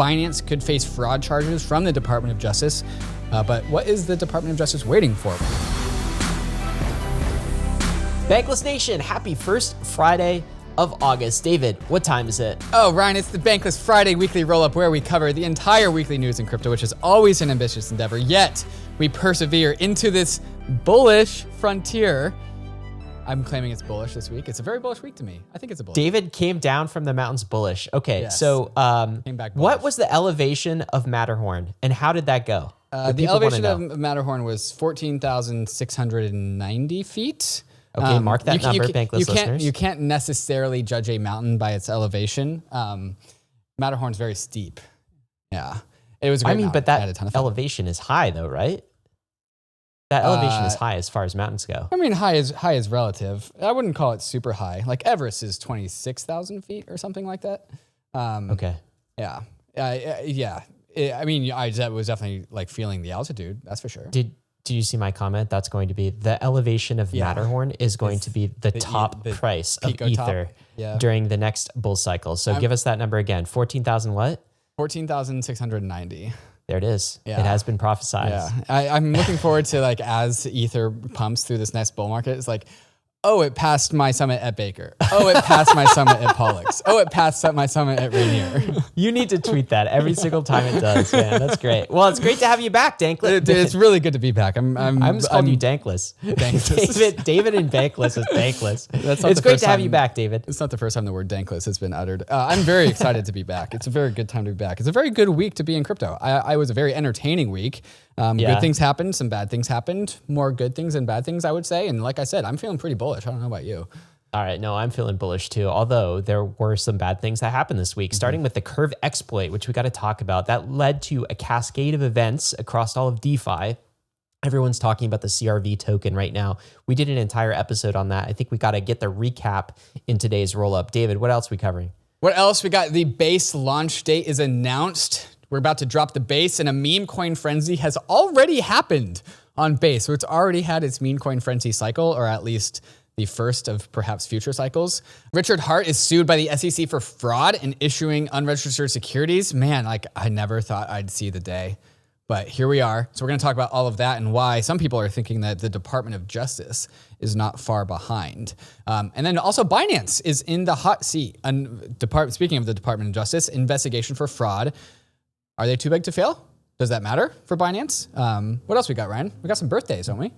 Binance could face fraud charges from the Department of Justice. But what is the Department of Justice waiting for? Bankless Nation, happy first Friday of August. David, what time is it? Oh, Ryan, it's the Bankless Friday weekly roll-up where we cover the entire weekly news in crypto, which is always an ambitious endeavor, yet we persevere into this bullish frontier. I'm claiming it's bullish this week. It's a very bullish week to me. I think it's a bullish. David came down from the mountains bullish. Okay, Yes. so Came back what bullish. was the elevation of Matterhorn and how did that go? The elevation of Matterhorn was 14,690 feet. Okay, mark that number, Bankless listeners. You can't necessarily judge a mountain by its elevation. Matterhorn's very steep. Yeah, it was a great mountain. But I had a ton that of fun. elevation is high though, right? That elevation is high as far as mountains go. I mean, high is relative. I wouldn't call it super high. Like Everest is 26,000 feet or something like that. Okay. Yeah. Yeah. I was definitely like feeling the altitude. That's for sure. Did you see my comment? That's going to be the elevation of Matterhorn is going to be the top price of Ether during the next bull cycle. So give us that number again. 14,000 what? 14,690. There it is. Yeah. It has been prophesized. Yeah. I'm looking forward to like as Ether pumps through this next bull market, it's like, oh, it passed my summit at Baker. Oh, it passed my summit at Pollux. Oh, it passed my summit at Rainier. You need to tweet that every single time it does, man. That's great. Well, it's great to have you back, Dankless. It's really good to be back. I'm just calling you Dankless. David and Bankless is Dankless. It's great to have you back, David. It's not the first time the word Dankless has been uttered. I'm very excited to be back. It's a very good time to be back. It's a very good week to be in crypto. I was a very entertaining week. Good things happened, some bad things happened, more good things than bad things, I would say. And like I said, I'm feeling pretty bullish. I don't know about you. All right, no, I'm feeling bullish too, although there were some bad things that happened this week, starting with the Curve exploit, which we got to talk about. That led to a cascade of events across all of DeFi. Everyone's talking about the CRV token right now. We did an entire episode on that. I think we got to get the recap in today's roll-up. David, what else are we covering? What else? We got the base launch date is announced. We're about to drop the base, and a meme coin frenzy has already happened on base. So it's already had its meme coin frenzy cycle, or at least the first of perhaps future cycles. Richard Hart is sued by the SEC for fraud and issuing unregistered securities. Man, like I never thought I'd see the day, but here we are. So we're going to talk about all of that and why some people are thinking that the Department of Justice is not far behind. And then also Binance is in the hot seat. Speaking of the Department of Justice, investigation for fraud. Are they too big to fail? Does that matter for Binance? What else we got, Ryan? We got some birthdays, don't we?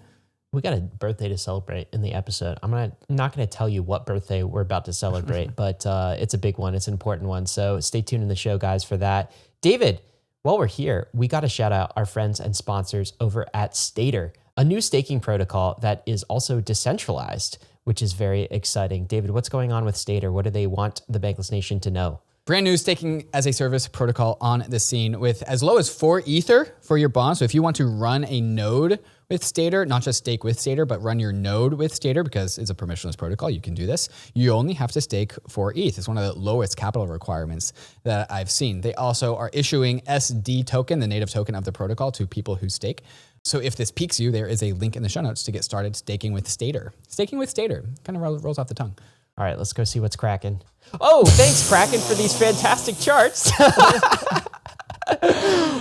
We got a birthday to celebrate in the episode. I'm not going to tell you what birthday we're about to celebrate, but it's a big one. It's an important one. So stay tuned in the show, guys, for that. David, while we're here, we got to shout out our friends and sponsors over at STADER, a new staking protocol that is also decentralized, which is very exciting. David, what's going on with STADER? What do they want the Bankless Nation to know? Brand new staking as a service protocol on the scene with as low as 4 Ether for your bond. So if you want to run a node with STADER, not just stake with STADER, but run your node with STADER because it's a permissionless protocol, you can do this. You only have to stake 4 ETH. It's one of the lowest capital requirements that I've seen. They also are issuing SD token, the native token of the protocol, to people who stake. So if this piques you, there is a link in the show notes to get started staking with STADER. Staking with STADER kind of rolls off the tongue. All right, let's go see what's cracking. Oh, thanks, Kraken, for these fantastic charts.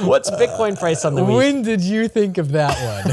What's Bitcoin price on the week? When did you think of that one?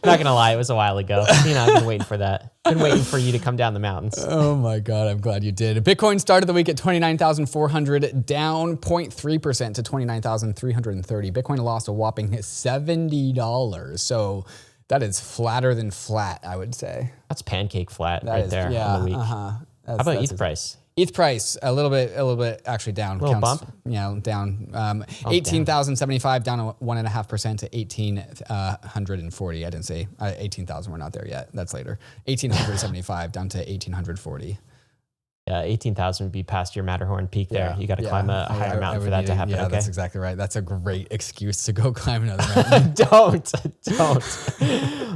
Not going to lie, it was a while ago. You know, I've been waiting for that. Been waiting for you to come down the mountains. Oh my God, I'm glad you did. Bitcoin started the week at 29,400, down 0.3% to 29,330. Bitcoin lost a whopping $70. So that is flatter than flat, I would say. That's pancake flat right there on the week. How about ETH price? ETH price a little bit actually down. A little bump? Yeah, down. 18,075 down 1.5% to 1,840. I didn't say 18,000. We're not there yet. That's later. 1,875 down to 1,840. Yeah, 18,000 would be past your Matterhorn peak there. You got to climb a higher mountain for that to happen. Yeah, okay? That's exactly right. That's a great excuse to go climb another mountain. Don't.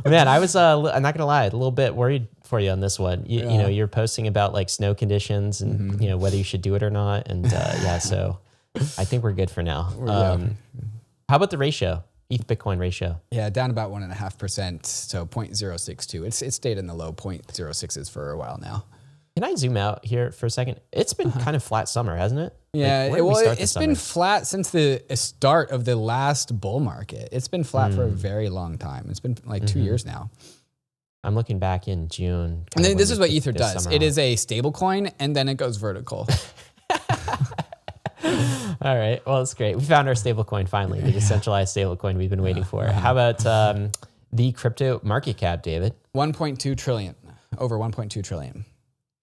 Man, I was, I'm not going to lie, a little bit worried for you on this one. You know, you're posting about like snow conditions and, you know, whether you should do it or not. And so I think we're good for now. How about the ratio? ETH Bitcoin ratio? Yeah, down about 1.5%. So 0.062. It's stayed in the low 0.06s for a while now. Can I zoom out here for a second? It's been kind of flat summer, hasn't it? Yeah, Like, where did we start this it's summer? been flat since the start of the last bull market. It's been flat for a very long time. It's been like 2 years now. I'm looking back in June. And then this is what Ether does. It is a stable coin, and then it goes vertical. All right. Well, it's great. We found our stable coin finally, the decentralized stable coin we've been waiting for. How about the crypto market cap, David? 1.2 trillion. Over 1.2 trillion.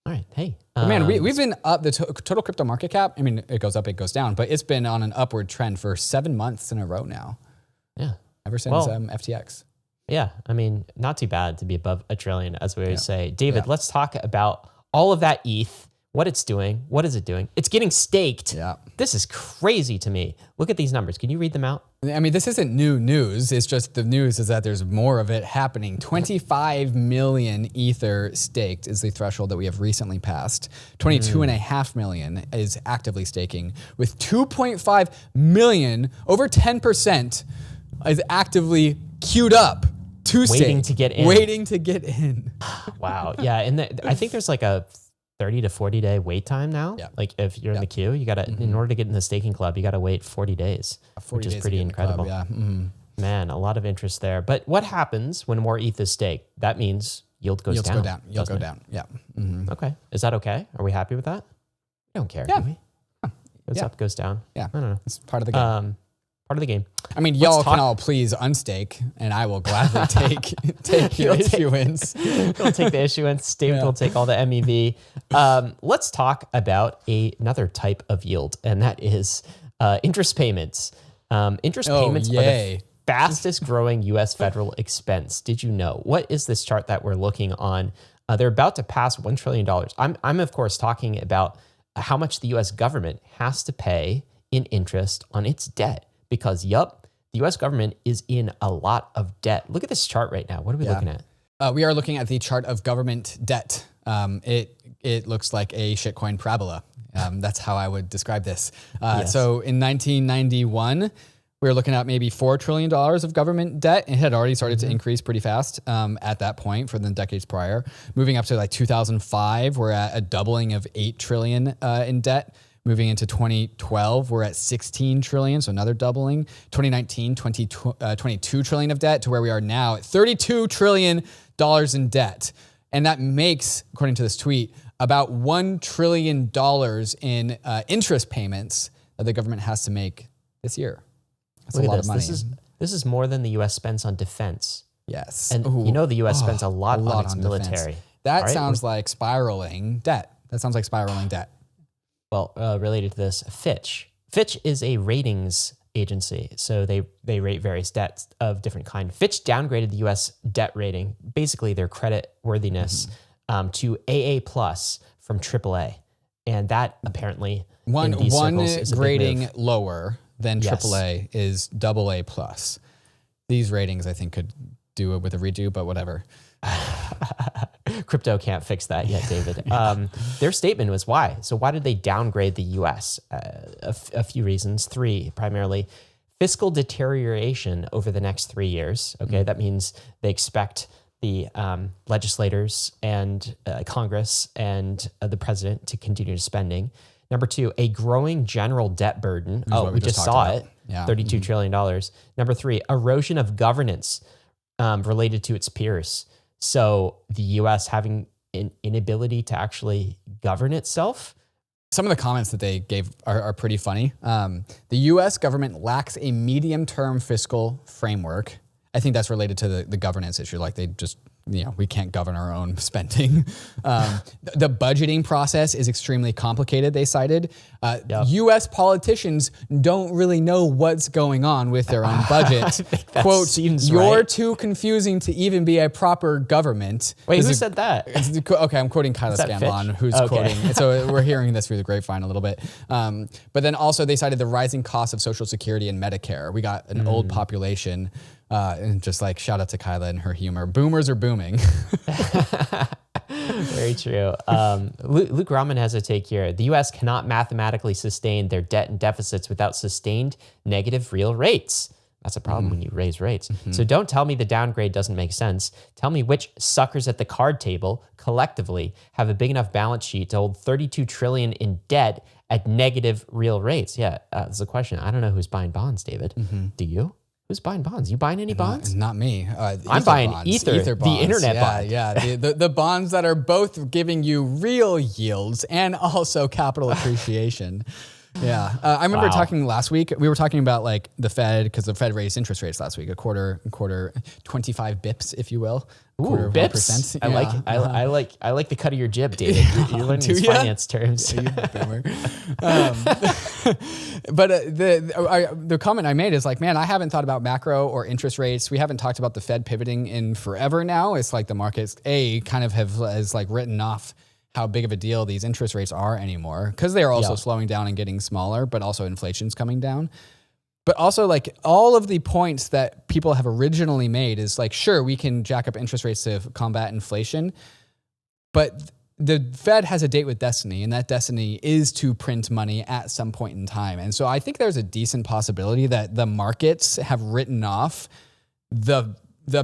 All right. Hey. But man, we've been up, the total crypto market cap, I mean, it goes up, it goes down, but it's been on an upward trend for 7 months in a row now. Yeah. Ever since FTX. Yeah. I mean, not too bad to be above a trillion, as we always say. David, let's talk about all of that ETH, what it's doing. What is it doing? It's getting staked. Yeah. This is crazy to me. Look at these numbers. Can you read them out? I mean, this isn't new news. It's just the news is that there's more of it happening. 25 million Ether staked is the threshold that we have recently passed. 22.5 million is actively staking, with 2.5 million, over 10%, is actively queued up to stake. Waiting to get in. Waiting to get in. Wow. Yeah. And I think there's like a 30 to 40 day wait time now. Yeah. Like if you're in the queue, you got to, in order to get in the staking club, you got to wait 40 days, 40 which is days pretty to get in the club, incredible. Man, a lot of interest there. But what happens when more ETH is staked? That means yield goes Yields down. go down. Yield go down. Yeah. Okay. Is that okay? Are we happy with that? We don't care, Yeah. do we? Goes up, goes down. Yeah. I don't know. It's part of the game. Part of the game. I mean, y'all can all please unstake, and I will gladly take your issuance. We'll take the issuance. David will take all the MEV. Let's talk about another type of yield, and that is interest payments. Interest payments are the fastest growing U.S. federal expense. Did you know? What is this chart that we're looking on? They're about to pass $1 trillion. I'm of course talking about how much the U.S. government has to pay in interest on its debt. Because, the U.S. government is in a lot of debt. Look at this chart right now. What are we looking at? We are looking at the chart of government debt. It looks like a shitcoin parabola. That's how I would describe this. So in 1991, we were looking at maybe $4 trillion of government debt. It had already started to increase pretty fast at that point for the decades prior. Moving up to like 2005, we're at a doubling of 8 trillion in debt. Moving into 2012, we're at 16 trillion, so another doubling. 2019, 22 trillion of debt to where we are now at $32 trillion in debt. And that makes, according to this tweet, about $1 trillion in interest payments that the government has to make this year. That's a lot of money. This is more than the U.S. spends on defense. Yes. And the U.S. spends a lot on its military. Defense. That sounds like spiraling debt. Well, related to this, Fitch. Fitch is a ratings agency, so they rate various debts of different kind. Fitch downgraded the U.S. debt rating, basically their credit worthiness, to AA+ from AAA, and that apparently one is a grading lower than AAA is AA+. These ratings, I think, could do it with a redo, but whatever. Crypto can't fix that yet, David. Their statement was why. So why did they downgrade the U.S.? A few reasons, 3 primarily. Fiscal deterioration over the next 3 years. Okay, that means they expect the legislators and Congress and the president to continue spending. Number 2, a growing general debt burden. We just saw it. Yeah. $32 trillion. Number 3, erosion of governance related to its peers. So the U.S. having an inability to actually govern itself. Some of the comments that they gave are pretty funny. The U.S. government lacks a medium-term fiscal framework. I think that's related to the governance issue. Like they just, we can't govern our own spending. The budgeting process is extremely complicated, they cited. U.S. politicians don't really know what's going on with their own budget. Quote, you're too confusing to even be a proper government. Wait, who said that? Okay, I'm quoting Kyla Scanlon, who's quoting. So we're hearing this through the grapevine a little bit. But then also they cited the rising costs of Social Security and Medicare. We got an old population. And just like shout out to Kyla and her humor. Boomers are booming. Very true. Luke Rahman has a take here. The U.S. cannot mathematically sustain their debt and deficits without sustained negative real rates. That's a problem when you raise rates. So don't tell me the downgrade doesn't make sense. Tell me which suckers at the card table collectively have a big enough balance sheet to hold 32 trillion in debt at negative real rates. Yeah, that's the question. I don't know who's buying bonds, David. Do you? Who's buying bonds? You buying any bonds? Not me. I'm buying bonds. Ether bonds. the internet bond. Yeah, the bonds that are both giving you real yields and also capital appreciation. Yeah, I remember talking last week. We were talking about like the Fed, because the Fed raised interest rates last week, a quarter, 25 bips, if you will. Ooh, bips. I like the cut of your jib, David. You're learning these finance terms. Yeah, you boomer. But the comment I made is like, man, I haven't thought about macro or interest rates. We haven't talked about the Fed pivoting in forever now. It's like the markets kind of has like written off how big of a deal these interest rates are anymore, because they are also slowing down and getting smaller, but also inflation's coming down. But also like all of the points that people have originally made is like, sure, we can jack up interest rates to combat inflation, but the Fed has a date with destiny, and that destiny is to print money at some point in time. And so I think there's a decent possibility that the markets have written off the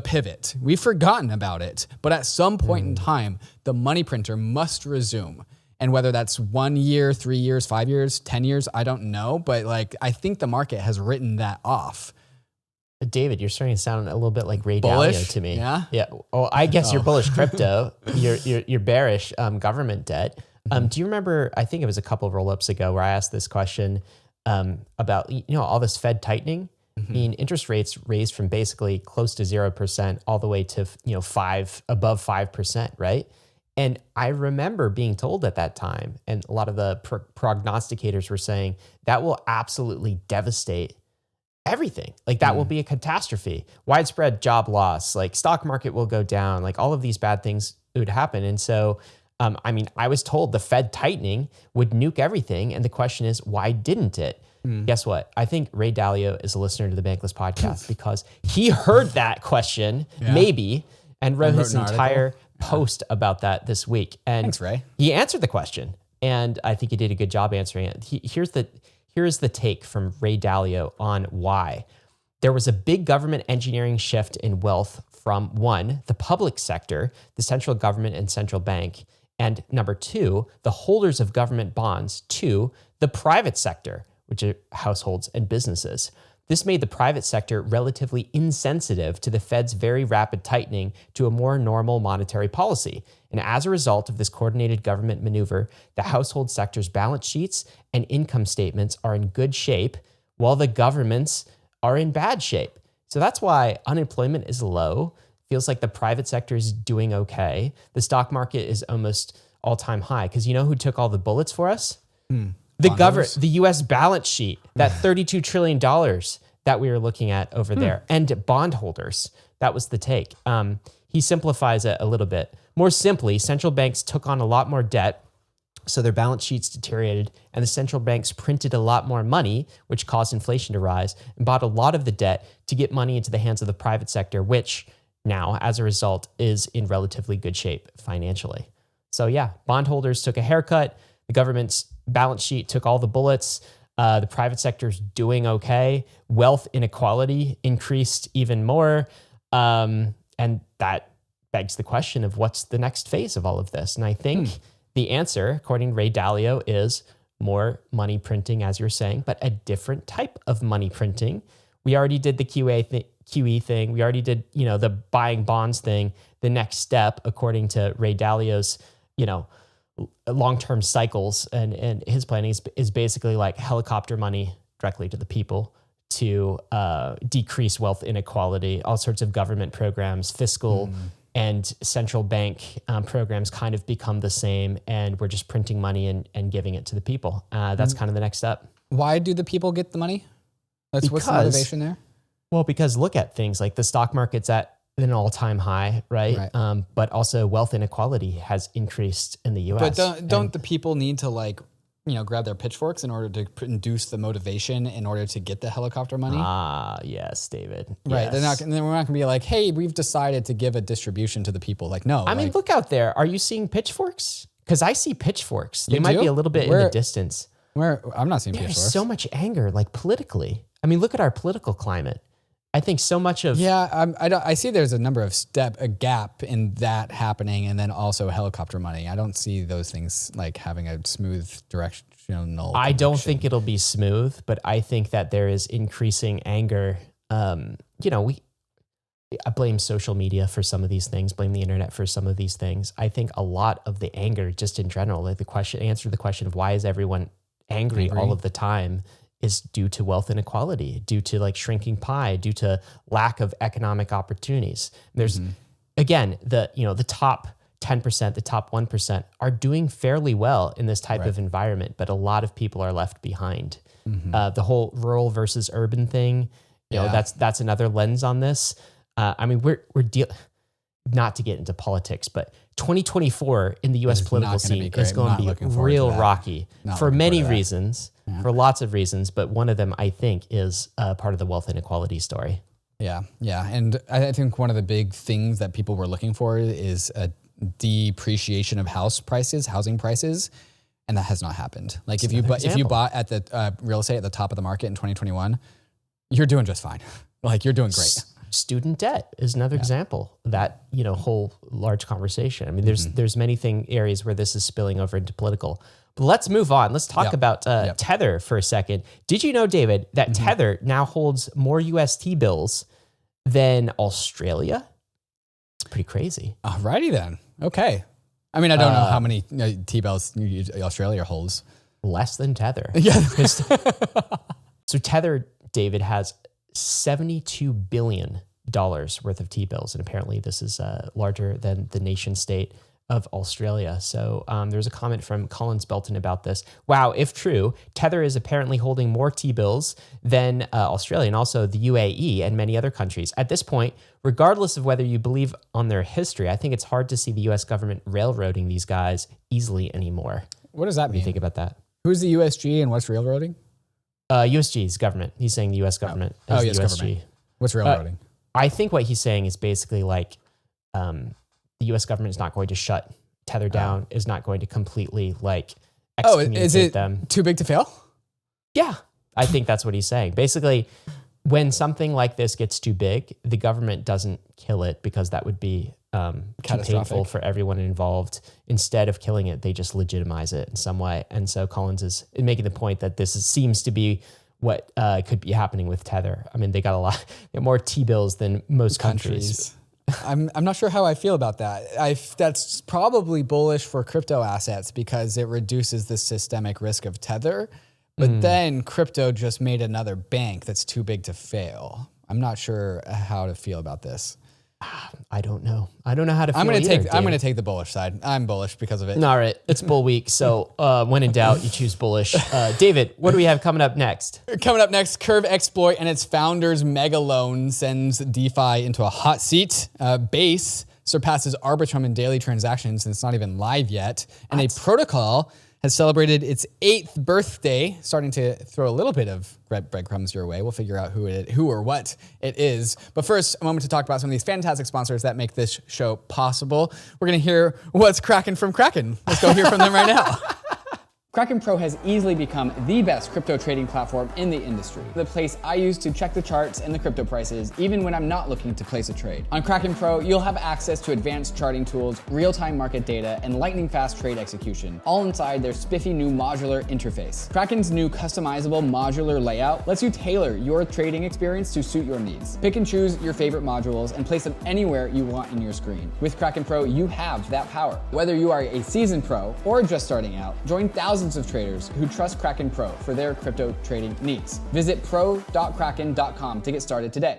pivot. We've forgotten about it, but at some point in time, the money printer must resume. And whether that's 1 year, 3 years, 5 years, 10 years, I don't know. But like, I think the market has written that off. David, you're starting to sound a little bit like Ray Bullish? Dalio to me. Yeah. Yeah. Oh, I guess you're bullish crypto. You're bearish government debt. Do you remember? I think it was a couple of rollups ago where I asked this question about all this Fed tightening. I mean, interest rates raised from basically close to 0% all the way to above 5%, right? And I remember being told at that time, and a lot of the prognosticators were saying that will absolutely devastate everything. Like that will be a catastrophe, widespread job loss, like stock market will go down, like all of these bad things would happen. And so, I was told the Fed tightening would nuke everything. And the question is, why didn't it? Guess what? I think Ray Dalio is a listener to the Bankless podcast because he heard that question, maybe, and wrote his entire post about that this week. And thanks, Ray. He answered the question, and I think he did a good job answering it. Here's the take from Ray Dalio on why. There was a big government engineering shift in wealth from 1, the public sector, the central government and central bank, and number 2, the holders of government bonds, 2, the private sector, which are households and businesses. This made the private sector relatively insensitive to the Fed's very rapid tightening to a more normal monetary policy. And as a result of this coordinated government maneuver, the household sector's balance sheets and income statements are in good shape, while the governments are in bad shape. So that's why unemployment is low. Feels like the private sector is doing okay. The stock market is almost all-time high. Because you know who took all the bullets for us? The U.S. balance sheet, that $32 trillion that we were looking at over there, and bondholders. That was the take. He simplifies it a little bit. More simply, central banks took on a lot more debt, so their balance sheets deteriorated, and the central banks printed a lot more money, which caused inflation to rise, and bought a lot of the debt to get money into the hands of the private sector, which now, as a result, is in relatively good shape financially. So yeah, bondholders took a haircut. The government's balance sheet took all the bullets. The private sector's doing okay. Wealth inequality increased even more. And that begs the question of what's the next phase of all of this. And I think the answer, according to Ray Dalio, is more money printing, as you're saying, but a different type of money printing. We already did the QE thing. We already did, the buying bonds thing. The next step, according to Ray Dalio's, long-term cycles and his planning is basically like helicopter money directly to the people to decrease wealth inequality, all sorts of government programs, fiscal and central bank programs kind of become the same, and we're just printing money and giving it to the people. That's kind of the next step. Why do the people get the money? What's the motivation there? Well, because look at things like the stock market's at an all-time high, right? But also wealth inequality has increased in the U.S. But don't the people need to grab their pitchforks in order to induce the motivation in order to get the helicopter money? Yes, David. Right. Yes. We're not going to be like, hey, we've decided to give a distribution to the people. Like, no. I mean, look out there. Are you seeing pitchforks? Because I see pitchforks. They might be a little bit in the distance. I'm not seeing pitchforks. There's so much anger, like politically. I mean, look at our political climate. I think so much of I see there's a number of a gap in that happening, and then also helicopter money. I don't see those things like having a smooth directional. I don't think it'll be smooth, but I think that there is increasing anger. I blame social media for some of these things, blame the internet for some of these things. I think a lot of the anger, just in general, like answer the question of why is everyone angry all of the time, is due to wealth inequality, due to like shrinking pie, due to lack of economic opportunities. There's again, the top 10%, the top 1% are doing fairly well in this type of environment, but a lot of people are left behind. The whole rural versus urban thing, that's another lens on this. I mean, we're not to get into politics, but 2024 in the U.S. political scene is going to be real rocky for many reasons, for lots of reasons, but one of them I think is part of the wealth inequality story. Yeah. And I think one of the big things that people were looking for is a depreciation of housing prices, and that has not happened. Like if you bought at the real estate at the top of the market in 2021, you're doing just fine. Like you're doing great. Student debt is another example of that, whole large conversation. I mean, there's many areas where this is spilling over into political. But let's move on. Let's talk about Tether for a second. Did you know, David, that Tether now holds more UST bills than Australia? It's pretty crazy. Alrighty then. Okay. I mean, I don't know how many T-bills Australia holds. Less than Tether. Yeah. So Tether, David, has $72 billion worth of T-bills. And apparently this is larger than the nation state of Australia. So there's a comment from Collins Belton about this. Wow, if true, Tether is apparently holding more T-bills than Australia and also the UAE and many other countries. At this point, regardless of whether you believe on their history, I think it's hard to see the US government railroading these guys easily anymore. What does that mean? What do you think about that? Who's the USG and what's railroading? USG's government. He's saying the US government is US the USG. government. What's railroading? I think what he's saying is basically like the US government is not going to shut Tether down, is not going to completely like excommunicate them. Too big to fail? Yeah, I think that's what he's saying. Basically, when something like this gets too big, the government doesn't kill it because that would be too painful for everyone involved. Instead of killing it, they just legitimize it in some way. And so Collins is making the point that this seems to be what could be happening with Tether. I mean, they got more T-bills than most countries. I'm not sure how I feel about that. That's probably bullish for crypto assets because it reduces the systemic risk of Tether. But then crypto just made another bank that's too big to fail. I'm not sure how to feel about this. I don't know. I don't know how to feel. I'm going to take the bullish side. I'm bullish because of it. All right. It's bull week. So when in doubt, you choose bullish. David, what do we have coming up next? Coming up next, Curve Exploit and its founder's mega loan sends DeFi into a hot seat. Base surpasses Arbitrum in daily transactions and it's not even live yet. And a protocol has celebrated its 8th birthday, starting to throw a little bit of breadcrumbs your way. We'll figure out who or what it is. But first, a moment to talk about some of these fantastic sponsors that make this show possible. We're going to hear what's cracking from KRAKEN. Let's go hear from them right now. KRAKEN Pro has easily become the best crypto trading platform in the industry. The place I use to check the charts and the crypto prices, even when I'm not looking to place a trade. On KRAKEN Pro, you'll have access to advanced charting tools, real-time market data, and lightning-fast trade execution, all inside their spiffy new modular interface. KRAKEN's new customizable modular layout lets you tailor your trading experience to suit your needs. Pick and choose your favorite modules and place them anywhere you want in your screen. With KRAKEN Pro, you have that power. Whether you are a seasoned pro or just starting out, join thousands of traders who trust KRAKEN Pro for their crypto trading needs. Visit pro.kraken.com to get started today.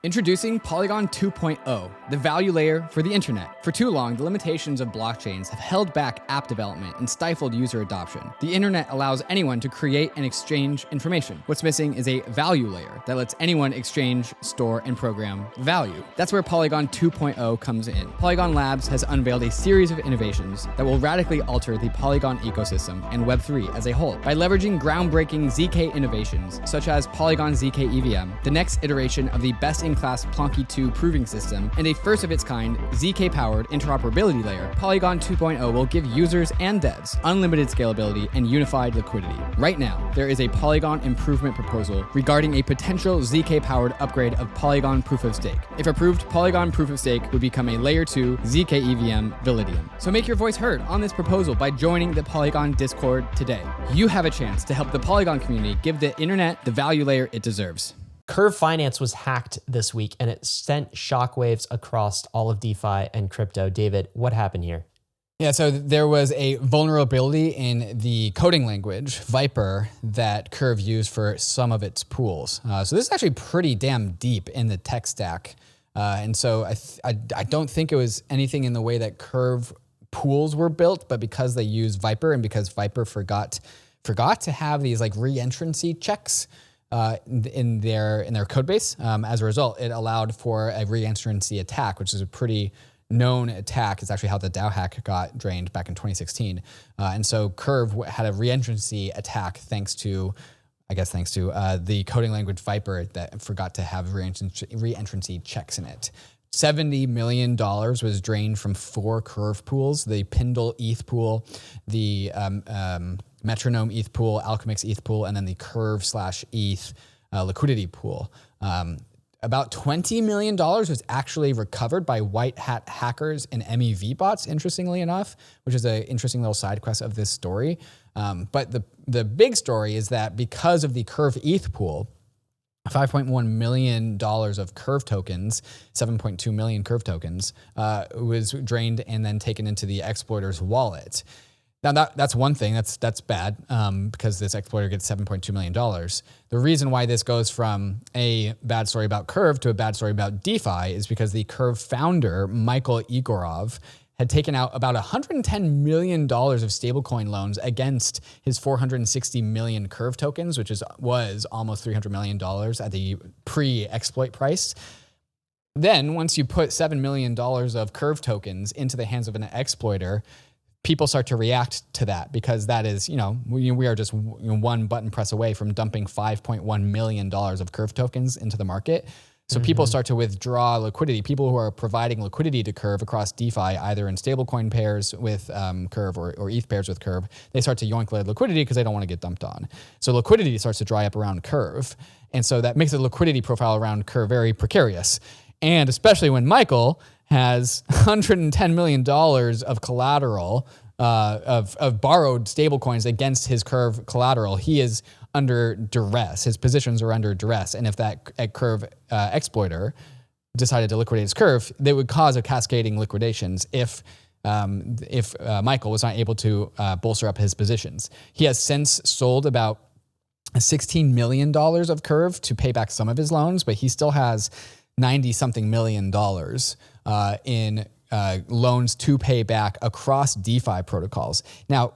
Introducing Polygon 2.0, the value layer for the internet. For too long, the limitations of blockchains have held back app development and stifled user adoption. The internet allows anyone to create and exchange information. What's missing is a value layer that lets anyone exchange, store, and program value. That's where Polygon 2.0 comes in. Polygon Labs has unveiled a series of innovations that will radically alter the Polygon ecosystem and Web3 as a whole. By leveraging groundbreaking ZK innovations, such as Polygon ZK EVM, the next iteration of the best-in best-in-class Plonky 2 proving system, and a first-of-its-kind ZK-powered interoperability layer, Polygon 2.0 will give users and devs unlimited scalability and unified liquidity. Right now, there is a Polygon improvement proposal regarding a potential ZK-powered upgrade of Polygon Proof of Stake. If approved, Polygon Proof of Stake would become a Layer 2 ZK EVM Validium. So make your voice heard on this proposal by joining the Polygon Discord today. You have a chance to help the Polygon community give the internet the value layer it deserves. Curve Finance was hacked this week and it sent shockwaves across all of DeFi and crypto. David, what happened here? Yeah, so there was a vulnerability in the coding language, Viper, that Curve used for some of its pools. So this is actually pretty damn deep in the tech stack. And so I don't think it was anything in the way that Curve pools were built, but because they use Viper and because Viper forgot to have these like re-entrancy checks in their code base. As a result, it allowed for a re-entrancy attack, which is a pretty known attack. It's actually how the DAO hack got drained back in 2016. And so Curve had a re-entrancy attack thanks to the coding language Viper that forgot to have re-entrancy checks in it. $70 million was drained from 4 Curve pools: the Pindle ETH pool, the Metronome ETH pool, Alchemix ETH pool, and then the Curve/ETH liquidity pool. About $20 million was actually recovered by white hat hackers and MEV bots, interestingly enough, which is an interesting little side quest of this story. But the big story is that because of the Curve ETH pool, $5.1 million of Curve tokens, 7.2 million Curve tokens, was drained and then taken into the exploiter's wallet. Now that's one thing, that's bad, because this exploiter gets $7.2 million. The reason why this goes from a bad story about Curve to a bad story about DeFi is because the Curve founder, Michael Egorov, had taken out about $110 million of stablecoin loans against his 460 million Curve tokens, which was almost $300 million at the pre-exploit price. Then once you put $7 million of Curve tokens into the hands of an exploiter, people start to react to that because that is, we are just one button press away from dumping $5.1 million of Curve tokens into the market. So people start to withdraw liquidity. People who are providing liquidity to Curve across DeFi, either in stablecoin pairs with Curve or ETH pairs with Curve, they start to yoink liquidity because they don't want to get dumped on. So liquidity starts to dry up around Curve. And so that makes the liquidity profile around Curve very precarious. And especially when Michael has $110 million of collateral, of borrowed stablecoins against his Curve collateral, he is under duress. His positions are under duress. And if that Curve exploiter decided to liquidate his Curve, they would cause a cascading liquidations if Michael was not able to bolster up his positions. He has since sold about $16 million of Curve to pay back some of his loans, but he still has $90-something million in loans to pay back across DeFi protocols. Now,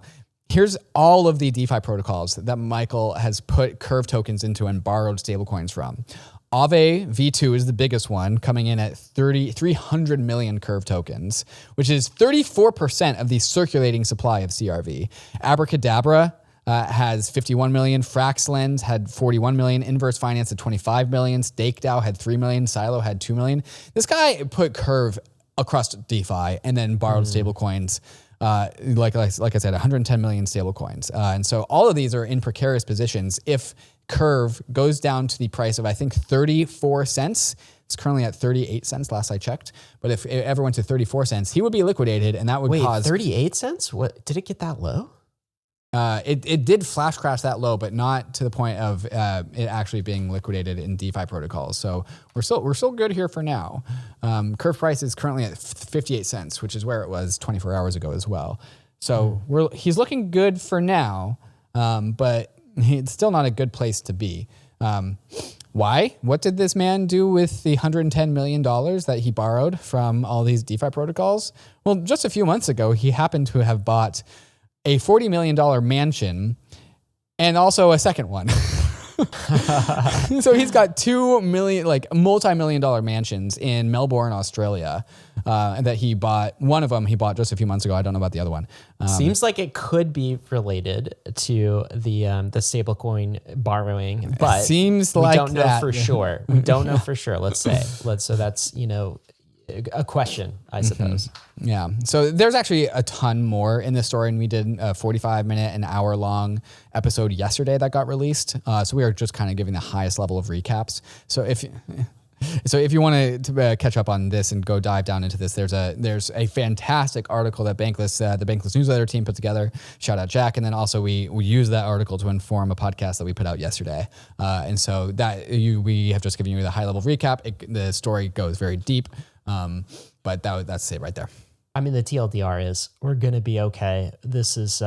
here's all of the DeFi protocols that Michael has put Curve tokens into and borrowed stablecoins from. Aave V2 is the biggest one, coming in at 300 million Curve tokens, which is 34% of the circulating supply of CRV. Abracadabra has 51 million. Fraxlens had 41 million. Inverse Finance had 25 million. StakeDAO had 3 million. Celo had 2 million. This guy put Curve across DeFi and then borrowed stablecoins. Like I said, 110 million stablecoins. And so all of these are in precarious positions. If Curve goes down to the price of, I think, 34 cents, it's currently at 38 cents last I checked. But if it ever went to 34 cents, he would be liquidated and that would cause... 38 cents? What, did it get that low? It did flash crash that low, but not to the point of it actually being liquidated in DeFi protocols. So we're still good here for now. Curve price is currently at 58 cents, which is where it was 24 hours ago as well. So he's looking good for now, but it's still not a good place to be. Why? What did this man do with the $110 million that he borrowed from all these DeFi protocols? Well, just a few months ago, he happened to have bought a $40 million mansion and also a second one. So he's got 2 million, like multi-million-dollar mansions in Melbourne, Australia, that he bought. One of them he bought just a few months ago. I don't know about the other one. Seems like it could be related to the stablecoin borrowing, but seems we like don't know that. for sure. We don't know for sure. Let's say. So that's a question, I suppose. Yeah. So there's actually a ton more in this story, and we did a 45-minute, an hour-long episode yesterday that got released. So we are just kind of giving the highest level of recaps. So if you want to catch up on this and go dive down into this, there's a fantastic article that Bankless, the Bankless newsletter team put together. Shout out Jack. And then also we use that article to inform a podcast that we put out yesterday. And so we have just given you the high level recap. The story goes very deep. But that's it right there. I mean, the TLDR is we're going to be okay. This is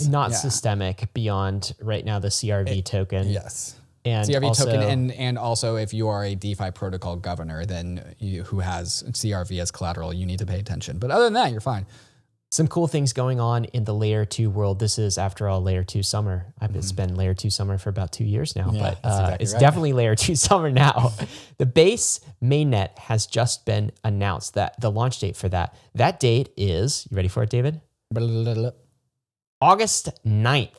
not systemic beyond right now the CRV token. Yes. And CRV also, token, and also if you are a DeFi protocol governor, then who has CRV as collateral, you need to pay attention. But other than that, you're fine. Some cool things going on in the layer 2 world. This is, after all, layer 2 summer. It's been layer 2 summer for about 2 years now, but exactly it's right. definitely layer 2 summer now. The base mainnet has just been announced, that the launch date for that. That date is, you ready for it, David? August 9th.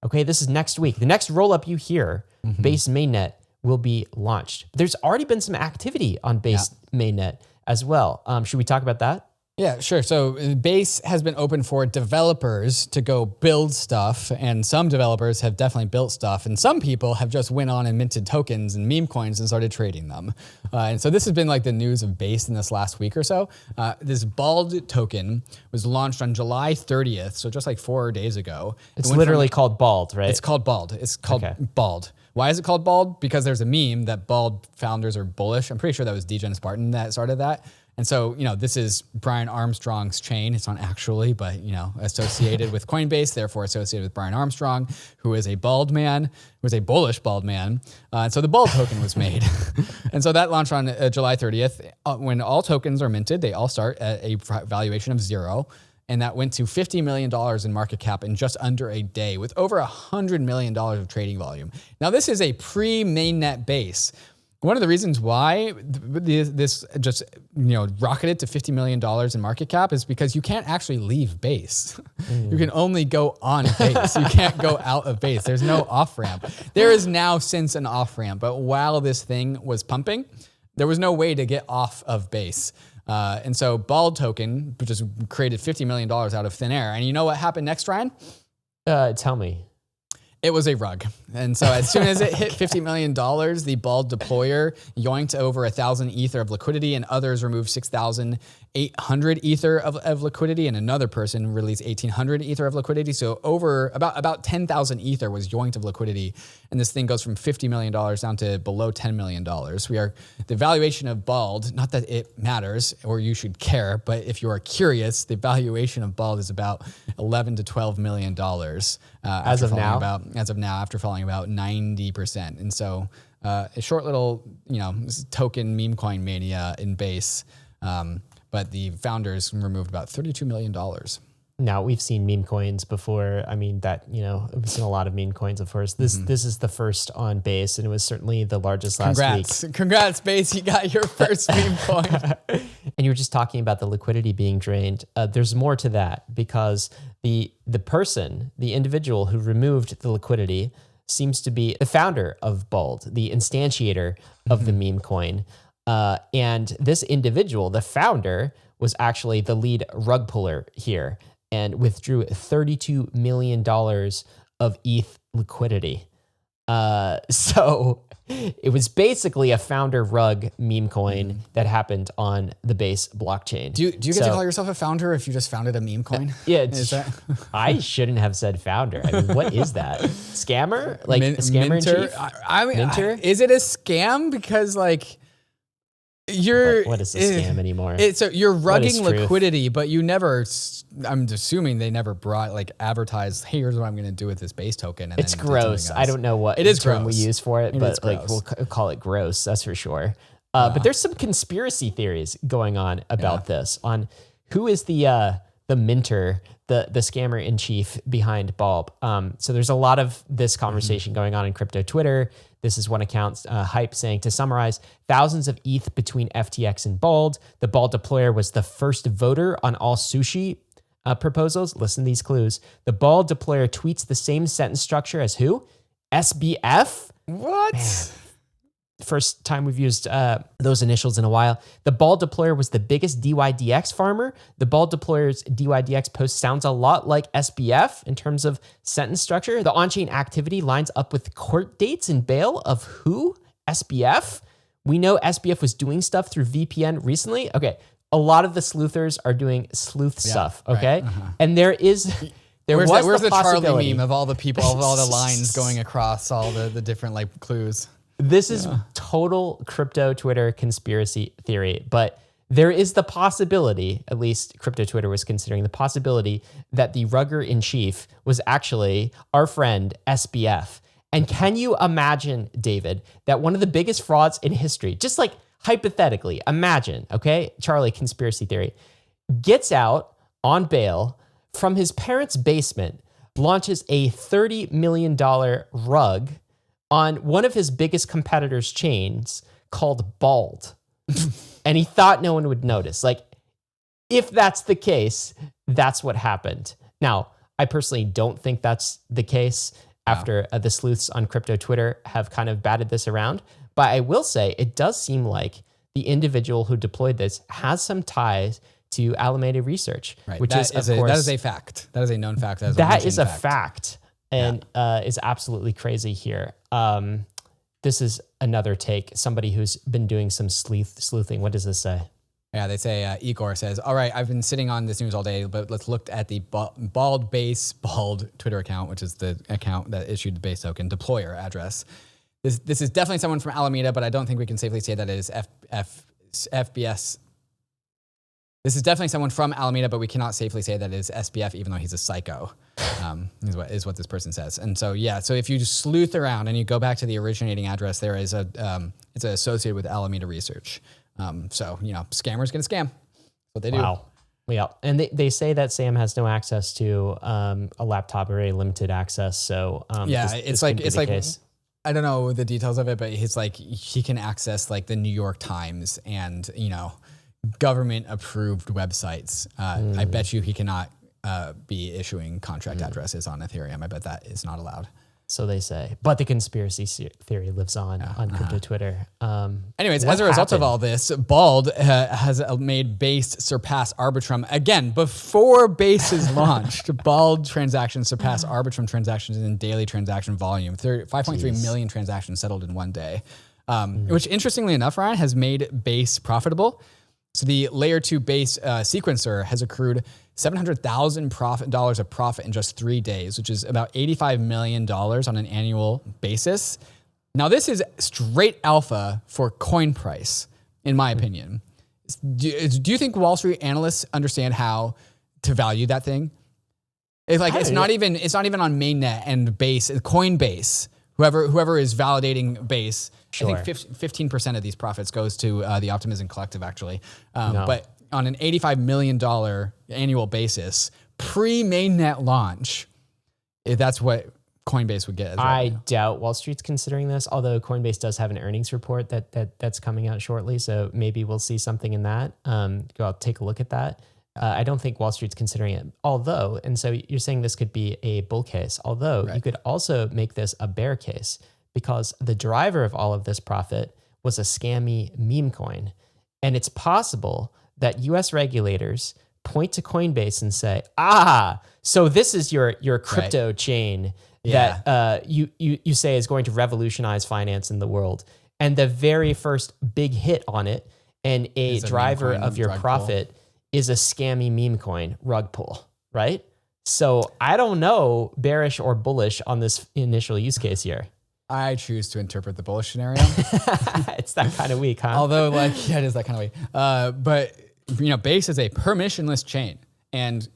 Okay, this is next week. The next rollup you hear, base mainnet, will be launched. There's already been some activity on base mainnet as well. Should we talk about that? Yeah, sure. So Base has been open for developers to go build stuff, and some developers have definitely built stuff, and some people have just went on and minted tokens and meme coins and started trading them. And so this has been like the news of Base in this last week or so. This BALD token was launched on July 30th, so just like 4 days ago. It's literally called BALD, right? It's called BALD. It's called BALD. Why is it called BALD? Because there's a meme that BALD founders are bullish. I'm pretty sure that was Degen Spartan that started that. And so, this is Brian Armstrong's chain. It's not actually, but, associated with Coinbase, therefore associated with Brian Armstrong, who is a bald man, who is a bullish bald man. And so the BALD token was made. And so that launched on July 30th. When all tokens are minted, they all start at a valuation of 0. And that went to $50 million in market cap in just under a day, with over $100 million of trading volume. Now, this is a pre-mainnet base. One of the reasons why this just rocketed to $50 million in market cap is because you can't actually leave Base. You can only go on Base. You can't go out of Base. There's no off ramp. There is now since an off ramp, but while this thing was pumping, there was no way to get off of Base. And so BALD token just created $50 million out of thin air. And you know what happened next, Ryan? Tell me. It was a rug. And so as soon as it hit $50 million, the BALD deployer yoinked over 1,000 Ether of liquidity, and others removed 6,800 Ether of liquidity, and another person released 1,800 Ether of liquidity. So over about 10,000 Ether was yoinked of liquidity. And this thing goes from $50 million down to below $10 million. The valuation of BALD, not that it matters or you should care, but if you are curious, the valuation of BALD is about $11 to $12 million. As of now, after falling about 90%. And so a short little, token meme coin mania in Base. But the founders removed about $32 million. Now, we've seen meme coins before. I mean, we've seen a lot of meme coins, of course. This is the first on Base, and it was certainly the largest last week. Congrats, Base. You got your first meme coin. And you were just talking about the liquidity being drained. There's more to that, because the individual who removed the liquidity seems to be the founder of BALD, the instantiator of the meme coin. And this individual, the founder, was actually the lead rug puller here and withdrew $32 million of ETH liquidity. So it was basically a founder rug meme coin that happened on the Base blockchain. Do you get to call yourself a founder if you just founded a meme coin? Yeah, I shouldn't have said founder. I mean, what is that? Scammer? Like a scammer minter? in chief? Minter? Is it a scam? Because what is a scam anymore? So you're rugging liquidity, but you never, I'm assuming they never advertised, hey, here's what I'm going to do with this Base token. And it's gross. I don't know what term we use for it, but we'll call it gross. That's for sure. But there's some conspiracy theories going on about this, on who is the the minter, the scammer in chief behind Bulb. So there's a lot of this conversation going on in crypto Twitter. This is one account, Hype, saying, to summarize, thousands of ETH between FTX and Bald. The Bald deployer was the first voter on all sushi proposals. Listen to these clues. The Bald deployer tweets the same sentence structure as who? SBF? What? Man. First time we've used those initials in a while. The Bald deployer was the biggest DYDX farmer. The Bald deployer's DYDX post sounds a lot like SBF in terms of sentence structure. The on-chain activity lines up with court dates and bail of who? SBF? We know SBF was doing stuff through VPN recently. Okay, a lot of the sleuthers are doing sleuth stuff, okay? Right. And there is... Where's the Charlie meme of all the people, of all the lines going across all the different like clues? This is total crypto Twitter conspiracy theory, but there is the possibility, at least crypto Twitter was considering the possibility, that the rugger in chief was actually our friend SBF. And can you imagine, David, that one of the biggest frauds in history, just like hypothetically, imagine, okay, Charlie, conspiracy theory, gets out on bail from his parents' basement, launches a $30 million rug on one of his biggest competitors' chains called Bald. And he thought no one would notice. Like, if that's the case, that's what happened. Now, I personally don't think that's the case after the sleuths on crypto Twitter have kind of batted this around. But I will say it does seem like the individual who deployed this has some ties to Alameda Research, which that is, of course... That is a fact. That is a known fact. That is a fact. And is absolutely crazy here. This is another take. Somebody who's been doing some sleuthing. What does this say? Yeah, they say, Igor says, all right, I've been sitting on this news all day, but let's look at the Bald Twitter account, which is the account that issued the base token deployer address. This is definitely someone from Alameda, but I don't think we can safely say that it is FBS. This is definitely someone from Alameda, but we cannot safely say that it is SBF, even though he's a psycho, is what this person says. And so, yeah, so if you just sleuth around and you go back to the originating address, there is it's associated with Alameda Research. So, scammers gonna scam. That's what they do. Wow. Yeah. And they say that Sam has no access to a laptop or a limited access. So, it's like I don't know the details of it, but it's like he can access like the New York Times and, government approved websites. I bet you he cannot be issuing contract addresses on Ethereum. I bet that is not allowed. So they say, but the conspiracy theory lives on crypto Twitter. Anyways, as a result of all this, Bald has made Base surpass Arbitrum again before Base is launched. Bald transactions surpass Arbitrum transactions in daily transaction volume. 5.3 million transactions settled in one day, which interestingly enough, Ryan, has made Base profitable. So the layer 2 Base sequencer has accrued $700,000 of profit in just 3 days, which is about $85 million on an annual basis. Now, this is straight alpha for coin price, in my opinion. Do you think Wall Street analysts understand how to value that thing? It's not even on Mainnet and Base, Coinbase. Whoever is validating Base. Sure. I think 15% of these profits goes to the Optimism Collective, actually. But on an $85 million annual basis, pre-mainnet launch, that's what Coinbase would get. I doubt Wall Street's considering this, although Coinbase does have an earnings report that's coming out shortly, so maybe we'll see something in that. I'll take a look at that. I don't think Wall Street's considering it, although, and so you're saying this could be a bull case, although you could also make this a bear case, because the driver of all of this profit was a scammy meme coin. And it's possible that US regulators point to Coinbase and say, so this is your crypto chain that you say is going to revolutionize finance in the world. And the very first big hit on it and a driver of your profit is a scammy meme coin rug pull, right? So I don't know, bearish or bullish on this initial use case here. I choose to interpret the bullish scenario. It's that kind of weak, huh? Although, it is that kind of weak. But, Base is a permissionless chain. And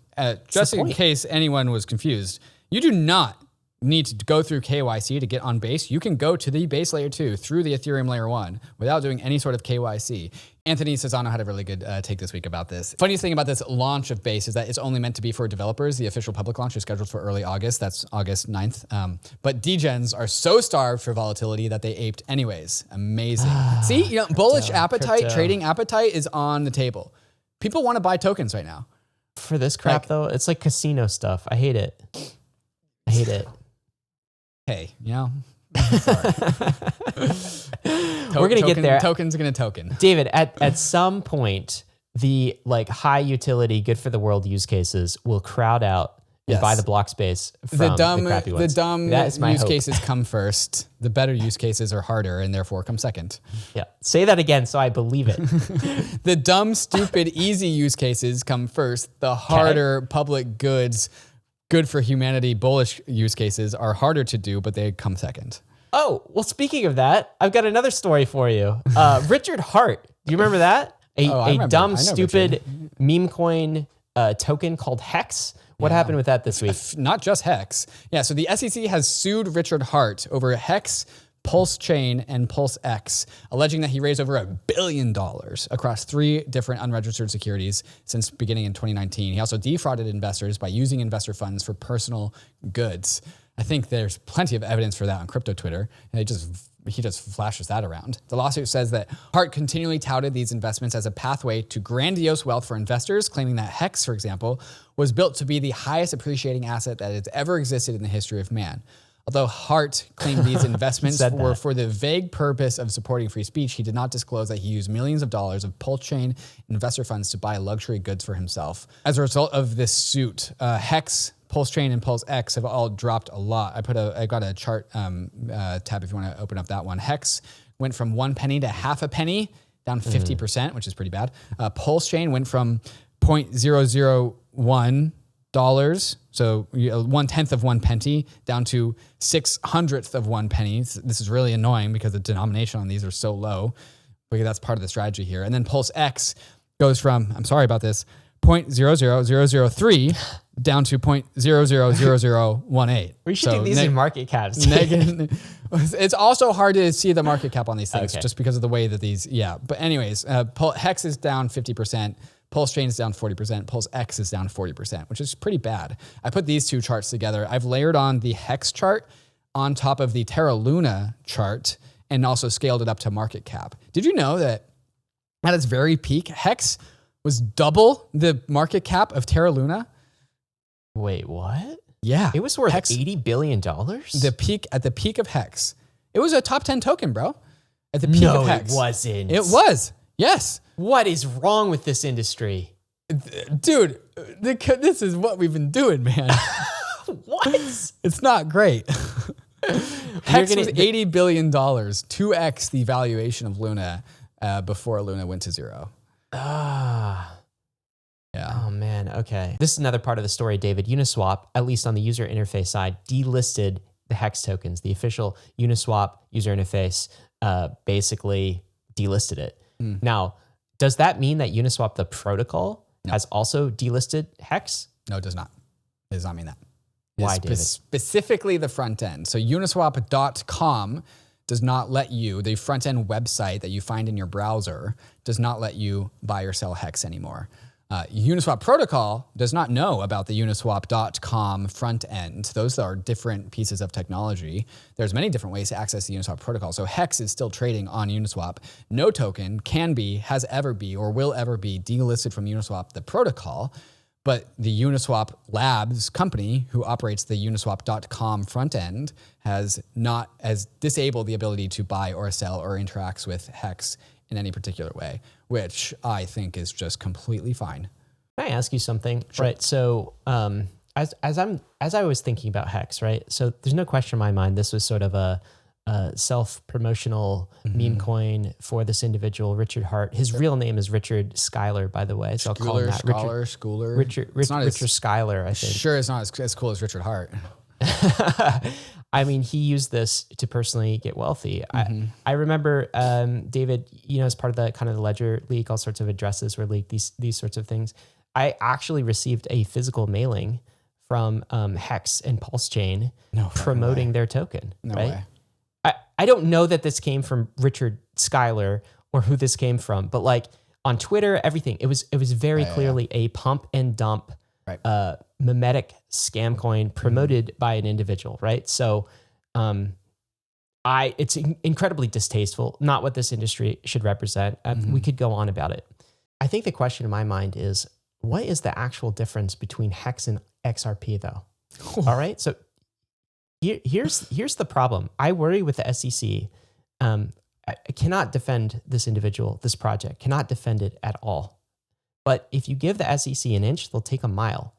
just in case anyone was confused, you do not need to go through KYC to get on Base, you can go to the Base layer 2 through the Ethereum layer 1 without doing any sort of KYC. Anthony Sazzano had a really good take this week about this. Funniest thing about this launch of Base is that it's only meant to be for developers. The official public launch is scheduled for early August. That's August 9th. But degens are so starved for volatility that they aped anyways. Amazing. See, you know, bullish appetite, trading appetite is on the table. People want to buy tokens right now. For this crap, though, it's like casino stuff. I hate it. I hate it. Hey, you know, we're gonna get there. Token's gonna token. David, at some point, the like high utility, good for the world use cases will crowd out and buy the block space from the crappy ones. The dumb use cases come first. The better use cases are harder and therefore come second. Yeah, say that again so I believe it. The dumb, stupid, easy use cases come first. The harder public goods, good for humanity, bullish use cases are harder to do, but they come second. Oh, well, speaking of that, I've got another story for you. Richard Hart, do you remember that? A dumb, stupid meme coin token called HEX. What happened with that this week? Not just HEX. Yeah, so the SEC has sued Richard Hart over HEX, Pulse Chain, and Pulse X, alleging that he raised over $1 billion across 3 different unregistered securities since beginning in 2019. He also defrauded investors by using investor funds for personal goods. I think there's plenty of evidence for that on crypto Twitter, and he just flashes that around. The lawsuit says that Hart continually touted these investments as a pathway to grandiose wealth for investors, claiming that HEX, for example, was built to be the highest appreciating asset that has ever existed in the history of man. Although Hart claimed these investments were for the vague purpose of supporting free speech, he did not disclose that he used millions of dollars of Pulse Chain investor funds to buy luxury goods for himself. As a result of this suit, HEX, Pulse Chain, and Pulse X have all dropped a lot. I got a chart tab if you want to open up that one. HEX went from 1 penny to half a penny, down 50%, which is pretty bad. Pulse Chain went from 0.001 dollars, so 1/10 of 1 penny, down to 6/100th of 1 penny. This is really annoying because the denomination on these are so low, because that's part of the strategy here. And then Pulse X goes from, I'm sorry about this, 0.00003 down to 0.000018. We should do these in market caps. It's also hard to see the market cap on these things just because of the way that these, But anyways, HEX is down 50%. Pulse Chain is down 40%. Pulse X is down 40%, which is pretty bad. I put these 2 charts together. I've layered on the HEX chart on top of the Terra Luna chart and also scaled it up to market cap. Did you know that at its very peak, HEX was double the market cap of Terra Luna? Wait, what? Yeah. It was worth HEX, $80 billion? At the peak of HEX. It was a top 10 token, bro. At the peak of HEX. No, it wasn't. It was. Yes. What is wrong with this industry? Dude, this is what we've been doing, man. What? It's not great. HEX was $80 billion, 2x the valuation of Luna before Luna went to 0. Yeah. Oh, man. Okay. This is another part of the story, David. Uniswap, at least on the user interface side, delisted the HEX tokens. The official Uniswap user interface basically delisted it. Now, does that mean that Uniswap, the protocol, has also delisted HEX? No, it does not. It does not mean that. Why, David? Specifically the front end. So Uniswap.com does not let you, the front end website that you find in your browser, does not let you buy or sell HEX anymore. Uniswap protocol does not know about the Uniswap.com front end. Those are different pieces of technology. There's many different ways to access the Uniswap protocol. So HEX is still trading on Uniswap. No token can be, has ever be, or will ever be delisted from Uniswap, the protocol. But the Uniswap Labs company, who operates the Uniswap.com front end, has disabled the ability to buy or sell or interacts with HEX in any particular way, which I think is just completely fine. Can I ask you something? Sure. Right. So as I was thinking about HEX, right? So there's no question in my mind this was sort of a self-promotional meme coin for this individual, Richard Hart. His real name is Richard Schuyler, by the way. So I'll call him that. Richard Schuyler, I think. Sure, it's not as cool as Richard Hart. I mean, he used this to personally get wealthy. I remember, David, as part of the kind of the ledger leak, all sorts of addresses were leaked, these sorts of things. I actually received a physical mailing from Hex and Pulse Chain No fucking promoting way. their token, No right? way. I don't know that this came from Richard Schuyler or who this came from, but like on Twitter, everything, it was very clearly a pump and dump Right. mimetic scam coin promoted by an individual, right? So it's incredibly distasteful, not what this industry should represent. We could go on about it. I think the question in my mind is, what is the actual difference between Hex and XRP though? All right. So here's the problem. I worry with the SEC. I cannot defend this individual, this project, cannot defend it at all. But if you give the SEC an inch, they'll take a mile.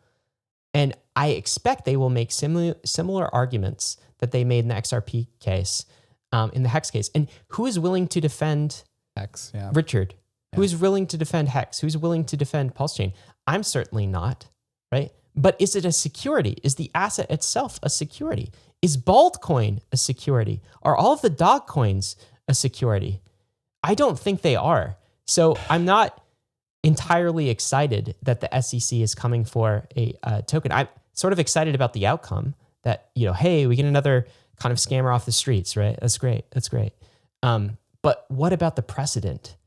And I expect they will make similar arguments that they made in the XRP case, in the Hex case. And who is willing to defend Hex, yeah. Richard? Who is willing to defend Hex? Who's willing to defend Pulse Chain? I'm certainly not, right? But is it a security? Is the asset itself a security? Is Bald Coin a security? Are all of the dog coins a security? I don't think they are. So I'm not entirely excited that the SEC is coming for a token. I'm sort of excited about the outcome that, hey, we get another kind of scammer off the streets, right? That's great. That's great. But what about the precedent?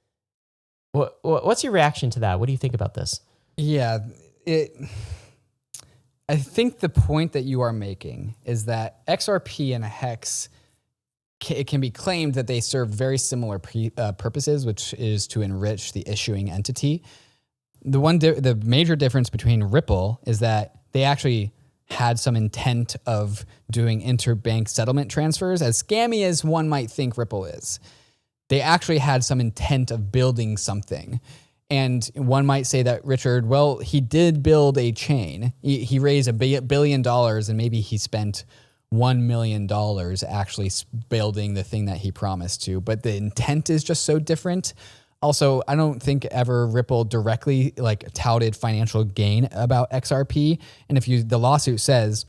What's your reaction to that? What do you think about this? Yeah, I think the point that you are making is that XRP and Hex, it can be claimed that they serve very similar purposes, which is to enrich the issuing entity. The major difference between Ripple is that they actually had some intent of doing interbank settlement transfers, as scammy as one might think Ripple is. They actually had some intent of building something. And one might say that Richard, well, he did build a chain. He raised $1 billion and maybe he spent $1 million actually building the thing that he promised to. But the intent is just so different. Also, I don't think ever Ripple directly touted financial gain about XRP. And the lawsuit says,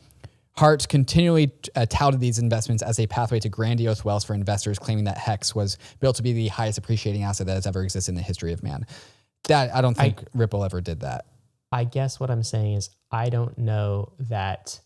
Hart continually touted these investments as a pathway to grandiose wealth for investors, claiming that Hex was built to be the highest appreciating asset that has ever existed in the history of man. That I don't think Ripple ever did that. I guess what I'm saying is I don't know that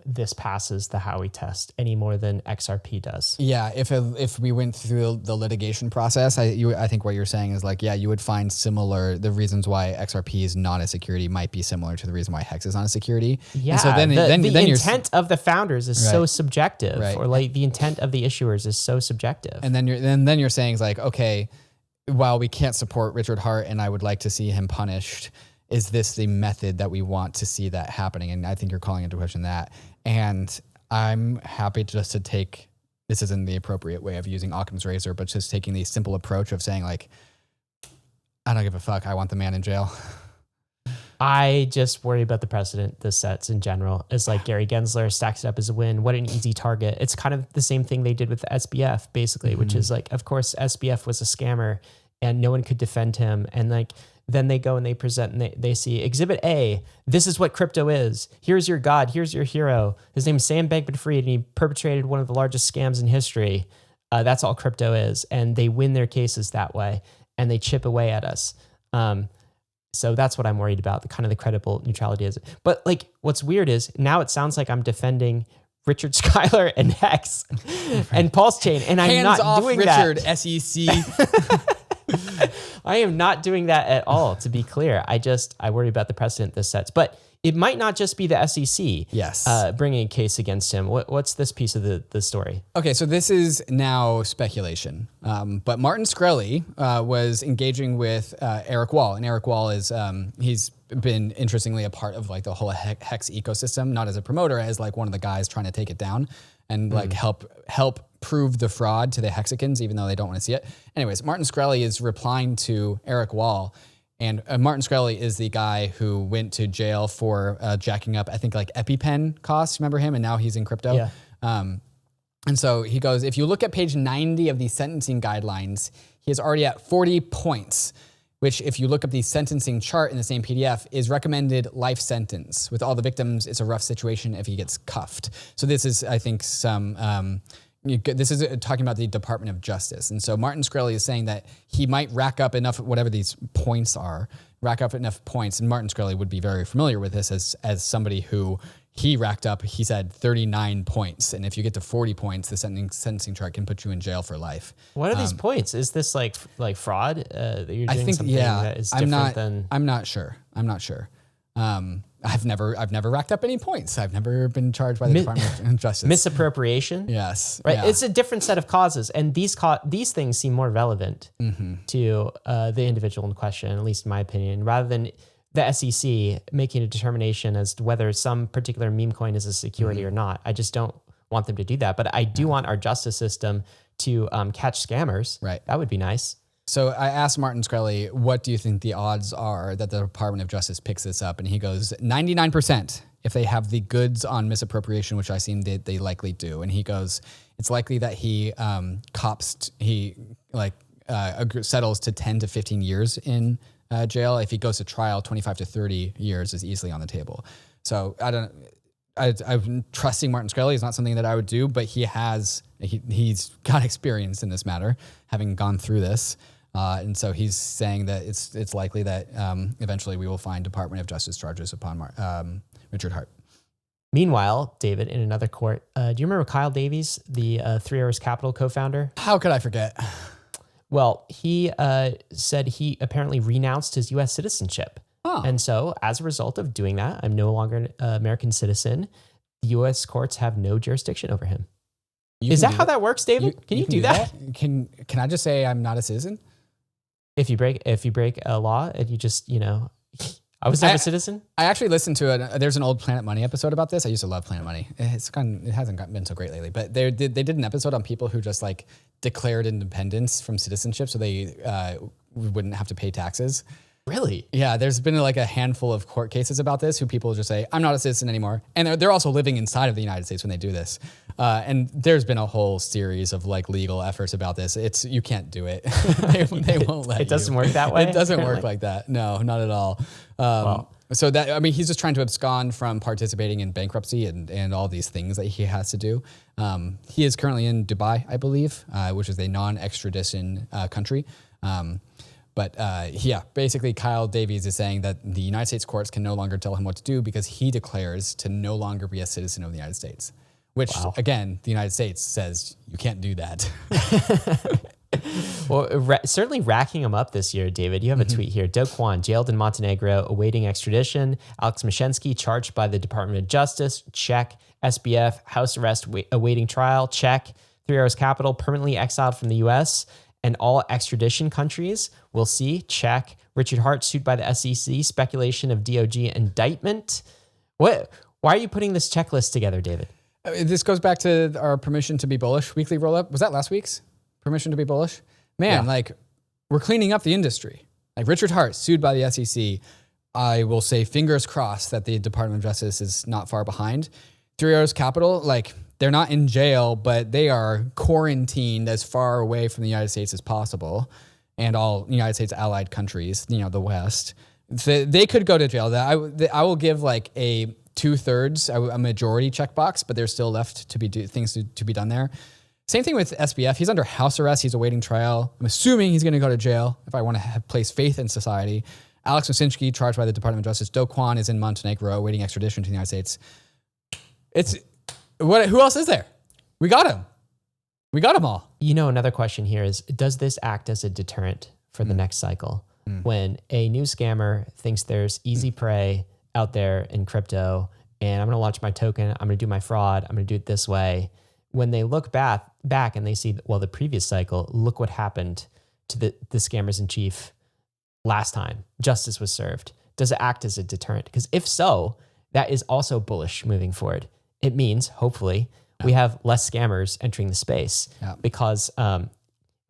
this passes the Howey test any more than XRP does. Yeah, if we went through the litigation process, I think what you're saying is you would find the reasons why XRP is not a security might be similar to the reason why Hex is not a security. Yeah, and so then the intent of the founders is so subjective, right. Or the intent of the issuers is so subjective. And then you're saying okay, while we can't support Richard Hart and I would like to see him punished, is this the method that we want to see that happening? And I think you're calling into question that. And I'm happy just to take, this isn't the appropriate way of using Occam's razor, but just taking the simple approach of saying I don't give a fuck. I want the man in jail. I just worry about the precedent this sets in general. It's Gary Gensler stacks it up as a win. What an easy target. It's kind of the same thing they did with the SBF, basically, which is of course, SBF was a scammer and no one could defend him. And then they go and they present and they see Exhibit A, this is what crypto is. Here's your God. Here's your hero. His name is Sam Bankman-Fried and he perpetrated one of the largest scams in history. That's all crypto is. And they win their cases that way and they chip away at us. So that's what I'm worried about, the credible neutrality is. But what's weird is now it sounds like I'm defending Richard Schuyler and Hex and Pulse Chain, and I'm Hands not off doing Richard, that. SEC. I am not doing that at all, to be clear. I worry about the precedent this sets. But it might not just be the SEC bringing a case against him. What's this piece of the story? Okay, so this is now speculation. But Martin Shkreli was engaging with Eric Wall. And Eric Wall is, he's been interestingly a part of the whole Hex ecosystem, not as a promoter, as one of the guys trying to take it down and help prove the fraud to the Hexicans, even though they don't want to see it. Anyways, Martin Shkreli is replying to Eric Wall. And Martin Shkreli is the guy who went to jail for jacking up, I think, EpiPen costs. Remember him? And now he's in crypto. Yeah. And so he goes, if you look at page 90 of the sentencing guidelines, he is already at 40 points, which if you look up the sentencing chart in the same PDF is recommended life sentence. With all the victims, it's a rough situation if he gets cuffed. So this is, I think, this is talking about the Department of Justice. And so Martin Shkreli is saying that he might rack up enough, whatever these points are, rack up enough points, and Martin Shkreli would be very familiar with this as somebody who he racked up, he said 39 points. And if you get to 40 points, the sentencing chart can put you in jail for life. What are these points? Is this like fraud that you're doing something that is different than? I'm not sure. I've never racked up any points. I've never been charged by the Department of Justice. Misappropriation? Yes. Right. Yeah. It's a different set of causes. And these things seem more relevant to the individual in question, at least in my opinion, rather than the SEC making a determination as to whether some particular meme coin is a security or not. I just don't want them to do that. But I do want our justice system to catch scammers. Right. That would be nice. So I asked Martin Shkreli, what do you think the odds are that the Department of Justice picks this up? And he goes, 99% if they have the goods on misappropriation, which I seem they likely do. And he goes, it's likely that he settles to 10 to 15 years in jail. If he goes to trial, 25 to 30 years is easily on the table. So I'm trusting Martin Shkreli is not something that I would do, but he's got experience in this matter, having gone through this. And so he's saying that it's likely that eventually we will find Department of Justice charges upon Richard Hart. Meanwhile, David, in another court, do you remember Kyle Davies, the 3 Arrows Capital co-founder? How could I forget? Well, he said he apparently renounced his U.S. citizenship. Oh. And so as a result of doing that, I'm no longer an American citizen. The U.S. courts have no jurisdiction over him. Is that how that works, David? Can you do that? Can I just say I'm not a citizen? If you break a law and you just, I was never a citizen. I actually listened to there's an old Planet Money episode about this. I used to love Planet Money. It hasn't been so great lately, but they did an episode on people who just like declared independence from citizenship so they wouldn't have to pay taxes. Really? Yeah, there's been like a handful of court cases about this who people just say, I'm not a citizen anymore. And they're also living inside of the United States when they do this. And there's been a whole series of like legal efforts about this. You can't do it. they won't let you. It doesn't work that way? It doesn't work like that. No, not at all. So he's just trying to abscond from participating in bankruptcy and all these things that he has to do. He is currently in Dubai, I believe, which is a non-extradition country. But basically Kyle Davies is saying that the United States courts can no longer tell him what to do because he declares to no longer be a citizen of the United States, which again, the United States says you can't do that. Well, certainly racking them up this year, David. You have a tweet here. Do Kwon, jailed in Montenegro, awaiting extradition. Alex Mashensky, charged by the Department of Justice. Check. SBF, house arrest, awaiting trial. Check. 3 Arrows Capital, permanently exiled from the U.S., and all extradition countries. We'll see. Check. Richard Hart sued by the SEC. Speculation of DOJ indictment. What? Why are you putting this checklist together, David? This goes back to our permission to be bullish weekly roll-up. Was that last week's permission to be bullish? Man, we're cleaning up the industry. Like Richard Hart sued by the SEC. I will say fingers crossed that the Department of Justice is not far behind. 3 Arrows Capital, they're not in jail, but they are quarantined as far away from the United States as possible and all United States allied countries, the West. They could go to jail. I will give a 2/3, a majority checkbox, but there's still left to be things to be done there. Same thing with SBF. He's under house arrest. He's awaiting trial. I'm assuming he's going to go to jail if I want to place faith in society. Alex Mashensky, charged by the Department of Justice. Do Kwon is in Montenegro, awaiting extradition to the United States. Who else is there? We got him. We got them all. Another question here is, does this act as a deterrent for the next cycle? When a new scammer thinks there's easy prey out there in crypto, and I'm going to launch my token, I'm going to do my fraud, I'm going to do it this way. When they look back and they see, the previous cycle, look what happened to the scammers in chief last time. Justice was served. Does it act as a deterrent? Because if so, that is also bullish moving forward. It means, hopefully, we have less scammers entering the space because it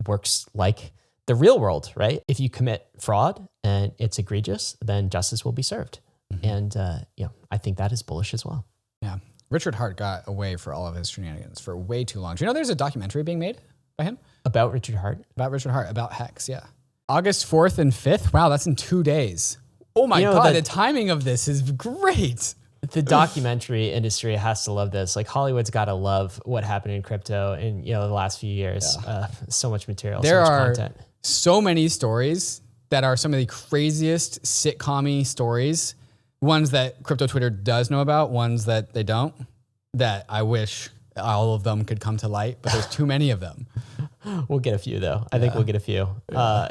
works like the real world, right? If you commit fraud and it's egregious, then justice will be served. And I think that is bullish as well. Yeah. Richard Hart got away for all of his shenanigans for way too long. Do you know there's a documentary being made by him? About Richard Hart? About HEX, yeah. August 4th and 5th? Wow, that's in 2 days. Oh my God, the timing of this is great. The documentary industry has to love this. Hollywood's got to love what happened in crypto in the last few years. So much material, so much content. So many stories that are some of the craziest sitcom-y stories, ones that crypto Twitter does know about, ones that they don't, that I wish all of them could come to light, but there's too many of them. We'll get a few though. I think we'll get a few.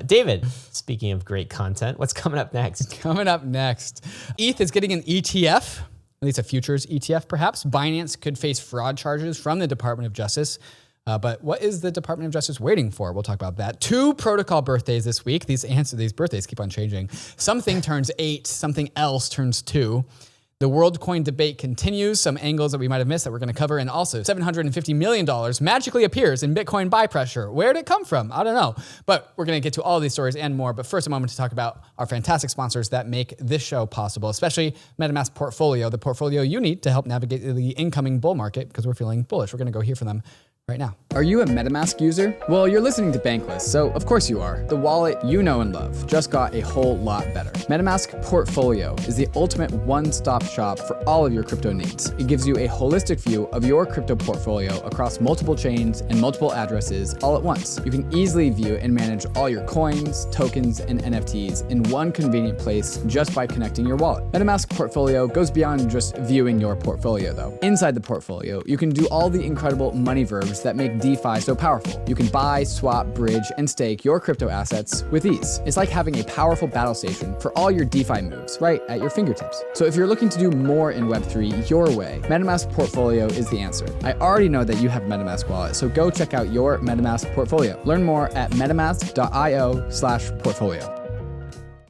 David, speaking of great content, what's coming up next? Coming up next, ETH is getting an ETF, at least a futures ETF perhaps. Binance could face fraud charges from the Department of Justice. But what is the Department of Justice waiting for? We'll talk about that. 2 protocol birthdays this week. These birthdays keep on changing. Something turns 8, something else turns 2. The Worldcoin debate continues, some angles that we might have missed that we're going to cover, and also $750 million magically appears in Bitcoin buy pressure. Where did it come from? I don't know. But we're going to get to all of these stories and more. But first, a moment to talk about our fantastic sponsors that make this show possible, especially MetaMask Portfolio, the portfolio you need to help navigate the incoming bull market because we're feeling bullish. We're going to go hear from them right now. Are you a MetaMask user? Well, you're listening to Bankless, so of course you are. The wallet you know and love just got a whole lot better. MetaMask Portfolio is the ultimate one-stop shop for all of your crypto needs. It gives you a holistic view of your crypto portfolio across multiple chains and multiple addresses all at once. You can easily view and manage all your coins, tokens, and NFTs in one convenient place just by connecting your wallet. MetaMask Portfolio goes beyond just viewing your portfolio though. Inside the portfolio, you can do all the incredible money verbs that make DeFi so powerful. You can buy, swap, bridge, and stake your crypto assets with ease. It's like having a powerful battle station for all your DeFi moves right at your fingertips. So if you're looking to do more in Web3 your way, MetaMask Portfolio is the answer. I already know that you have a MetaMask wallet, so go check out your MetaMask Portfolio. Learn more at metamask.io/portfolio.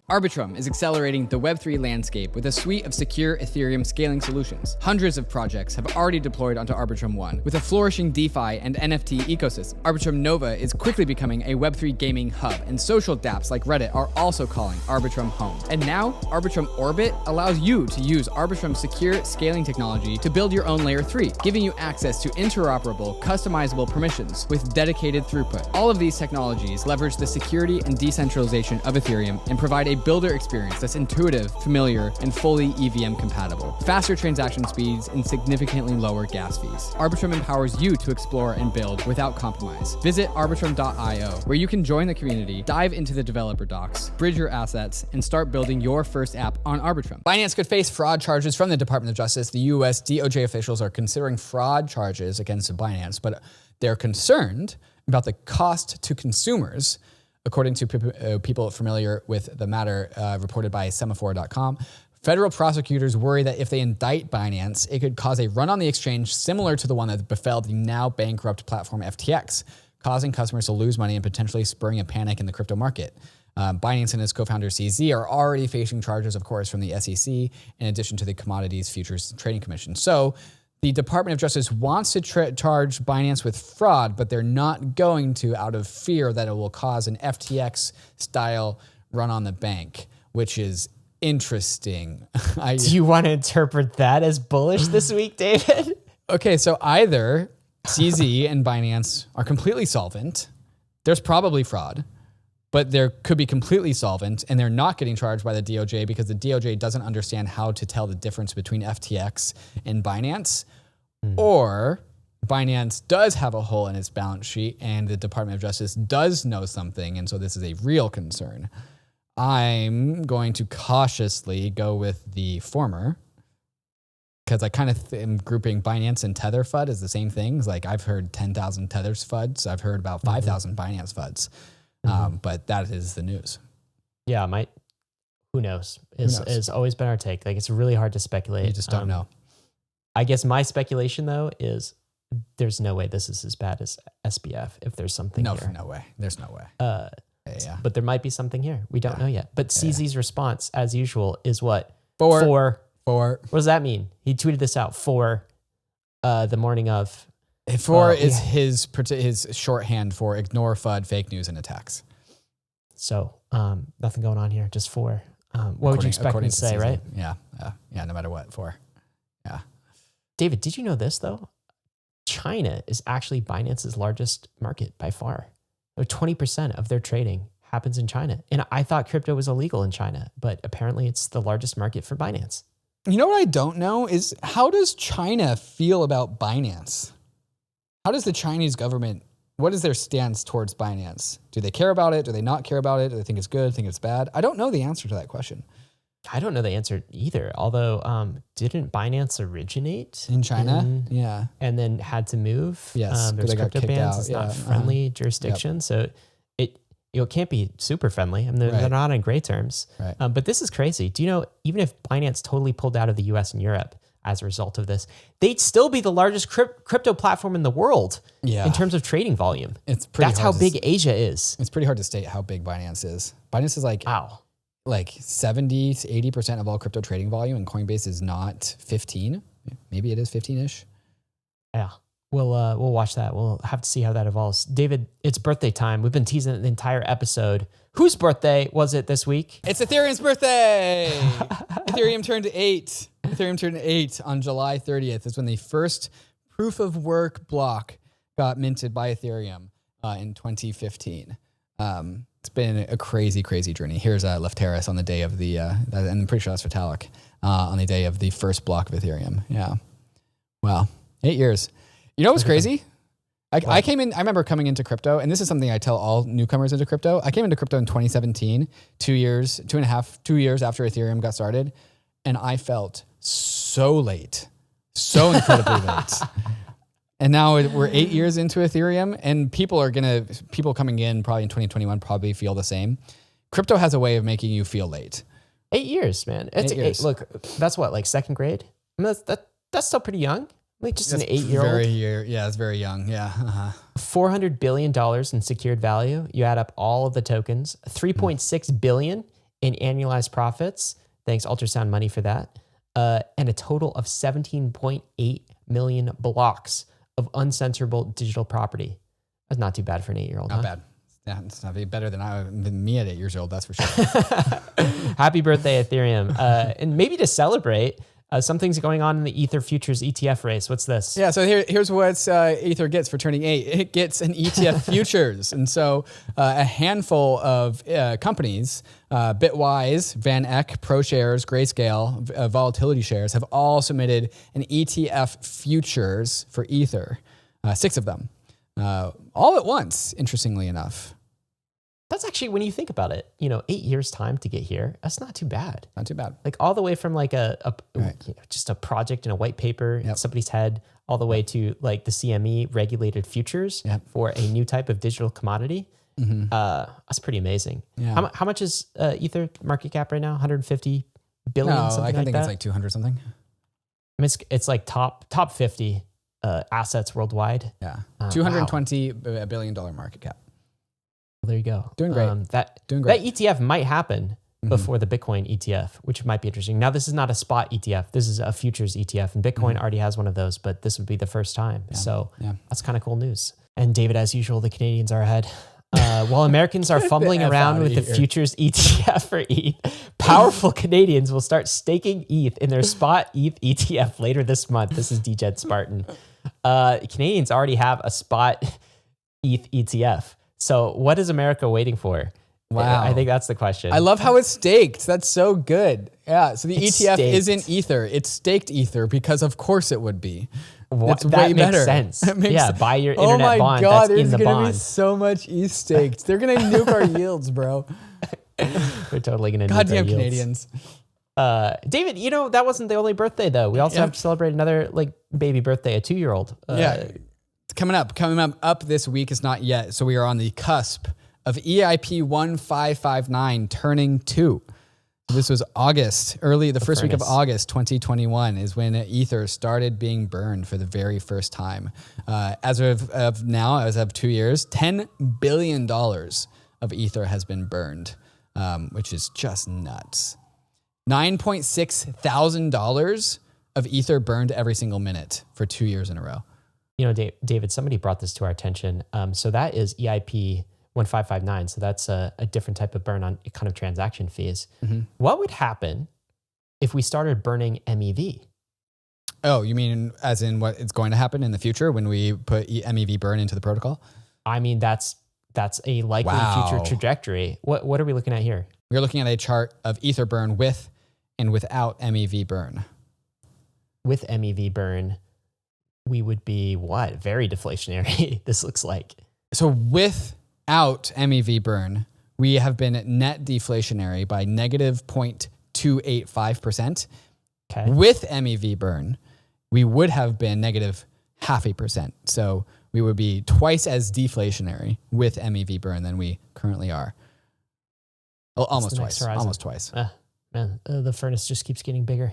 Arbitrum is accelerating the Web3 landscape with a suite of secure Ethereum scaling solutions. Hundreds of projects have already deployed onto Arbitrum One, with a flourishing DeFi and NFT ecosystem. Arbitrum Nova is quickly becoming a Web3 gaming hub, and social dApps like Reddit are also calling Arbitrum home. And now, Arbitrum Orbit allows you to use Arbitrum's secure scaling technology to build your own Layer 3, giving you access to interoperable, customizable permissions with dedicated throughput. All of these technologies leverage the security and decentralization of Ethereum and provide a builder experience that's intuitive, familiar, and fully EVM compatible. Faster transaction speeds and significantly lower gas fees. Arbitrum empowers you to explore and build without compromise. Visit arbitrum.io, where you can join the community, dive into the developer docs, bridge your assets, and start building your first app on Arbitrum. Binance could face fraud charges from the Department of Justice. The US DOJ officials are considering fraud charges against Binance, but they're concerned about the cost to consumers. According to people familiar with the matter, reported by Semaphore.com, federal prosecutors worry that if they indict Binance, it could cause a run on the exchange similar to the one that befell the now bankrupt platform FTX, causing customers to lose money and potentially spurring a panic in the crypto market. Binance and its co-founder CZ are already facing charges, of course, from the SEC, in addition to the Commodities Futures Trading Commission. So the Department of Justice wants to charge Binance with fraud, but they're not going to out of fear that it will cause an FTX-style run on the bank, which is interesting. Do you want to interpret that as bullish this week, David? Okay, so either CZ and Binance are completely solvent. There's probably fraud, but there could be completely solvent, and they're not getting charged by the DOJ because the DOJ doesn't understand how to tell the difference between FTX and Binance, or Binance does have a hole in its balance sheet and the Department of Justice does know something, and so this is a real concern. I'm going to cautiously go with the former because I kind of am grouping Binance and Tether FUD as the same things. Like I've heard 10,000 Tethers FUDs. I've heard about 5,000 Binance FUDs. But that is the news. Yeah, who knows? It's always been our take. Like it's really hard to speculate. You just don't know. I guess my speculation though is there's no way this is as bad as SBF if there's something here. No way. There's no way. Yeah. But there might be something here. We don't know yet. But CZ's response, as usual, is what? Four. What does that mean? He tweeted this out for the morning of. Four is his shorthand for ignore FUD, fake news, and attacks. So nothing going on here, just four. What would you expect me to say, CZ, right? Yeah, no matter what, four. Yeah. David, did you know this, though? China is actually Binance's largest market by far. 20% of their trading happens in China. And I thought crypto was illegal in China, but apparently it's the largest market for Binance. You know what I don't know is how does China feel about Binance? How does the Chinese government what is their stance towards Binance? Do they care about it? Do they not care about it? Do they think it's good? Think it's bad? I don't know the answer to that question. I don't know the answer either. Although, didn't Binance originate In China? Yeah. and then had to move? Yes, there's they got crypto kicked bans. out. It's Yeah, not friendly jurisdiction, so it can't be super friendly. I mean, they're not on great terms. Right. But this is crazy. Do you know, even if Binance totally pulled out of the US and Europe as a result of this, they'd still be the largest crypto platform in the world in terms of trading volume. It's pretty That's how big Asia is. It's pretty hard to state how big Binance is. Binance is like Wow. like 70 to 80% of all crypto trading volume, and Coinbase is not 15. Maybe it is 15-ish. Yeah. We'll watch that. We'll have to see how that evolves. David, it's birthday time. We've been teasing it the entire episode. Whose birthday was it this week? It's Ethereum's birthday. Ethereum turned 8. Ethereum turned 8 on July 30th. Is when the first proof of work block got minted by Ethereum in 2015. It's been a crazy, crazy journey. Here's Lefteris on the day of the, and I'm pretty sure that's Vitalik, on the day of the first block of Ethereum. Yeah. Wow. 8 years. You know what's crazy? I came in, I remember coming into crypto, and this is something I tell all newcomers into crypto. I came into crypto in 2017, 2 years after Ethereum got started, and I felt so late, so incredibly late. And now we're 8 years into Ethereum, and people coming in probably in 2021 probably feel the same. Crypto has a way of making you feel late. 8 years, man. It's 8 years. Look, that's what, like second grade? I mean, that's still pretty young. Like just an 8-year-old. Yeah, it's very young. Yeah. $400 billion in secured value. You add up all of the tokens, $3.6 billion in annualized profits. Thanks Ultrasound Money for that. And a total of 17.8 million blocks of uncensorable digital property. That's not too bad for an 8-year-old. Not bad. Yeah, it's not better than me at 8 years old, that's for sure. Happy birthday, Ethereum. And maybe to celebrate, something's going on in the Ether futures ETF race. What's this? Yeah, so here's what Ether gets for turning 8. It gets an ETF futures. And so a handful of companies, Bitwise, Van Eck, ProShares, Grayscale, Volatility Shares, have all submitted an ETF futures for Ether. 6 of them. All at once, interestingly enough. That's actually, when you think about it, 8 years time to get here, that's not too bad. Not too bad. Like all the way from like just a project in a white paper in somebody's head, all the way to like the CME regulated futures for a new type of digital commodity. That's pretty amazing. Yeah. How much is Ether market cap right now? 150 billion? No, something I like think that? it's like 200 something. I mean, it's like top 50 assets worldwide. Yeah. $220 billion market cap. Well, there you go. Doing great. Doing great. That ETF might happen before the Bitcoin ETF, which might be interesting. Now, this is not a spot ETF. This is a futures ETF, and Bitcoin already has one of those, but this would be the first time. Yeah. So that's kind of cool news. And David, as usual, the Canadians are ahead. While Americans are fumbling around with the futures ETF for ETH, powerful Canadians will start staking ETH in their spot ETH ETF later this month. This is DJed Spartan. Canadians already have a spot ETH ETF. So what is America waiting for? Wow. I think that's the question. I love how it's staked. That's so good. Yeah. So the It's ETF staked. isn't Ether. It's staked Ether because of course it would be. It's that way makes better. sense. Buy your Oh internet my bond God, that's in there's the going to bond. be so much ETH staked. They're going to nuke our yields, bro. We're totally going to nuke our Goddamn yields. Canadians. David, that wasn't the only birthday though. We also have to celebrate another like baby birthday, a 2-year-old. It's coming up this week. It's not yet. So we are on the cusp of EIP 1559 turning 2. This was the first week of August 2021 is when Ether started being burned for the very first time. As of now, as of 2 years, $10 billion of Ether has been burned, which is just nuts. $9.6 thousand of Ether burned every single minute for 2 years in a row. David, somebody brought this to our attention. So that is EIP 1559. So that's a different type of burn on kind of transaction fees. What would happen if we started burning MEV? Oh, you mean as in what is going to happen in the future when we put MEV burn into the protocol? I mean, that's a likely future trajectory. What are we looking at here? We're looking at a chart of Ether burn with and without MEV burn. With MEV burn, we would be what? Very deflationary, this looks like. So without MEV burn, we have been net deflationary by negative 0.285%. Okay. With MEV burn, we would have been negative 0.5%. So we would be twice as deflationary with MEV burn than we currently are. Almost twice. Almost twice. Man, the furnace just keeps getting bigger.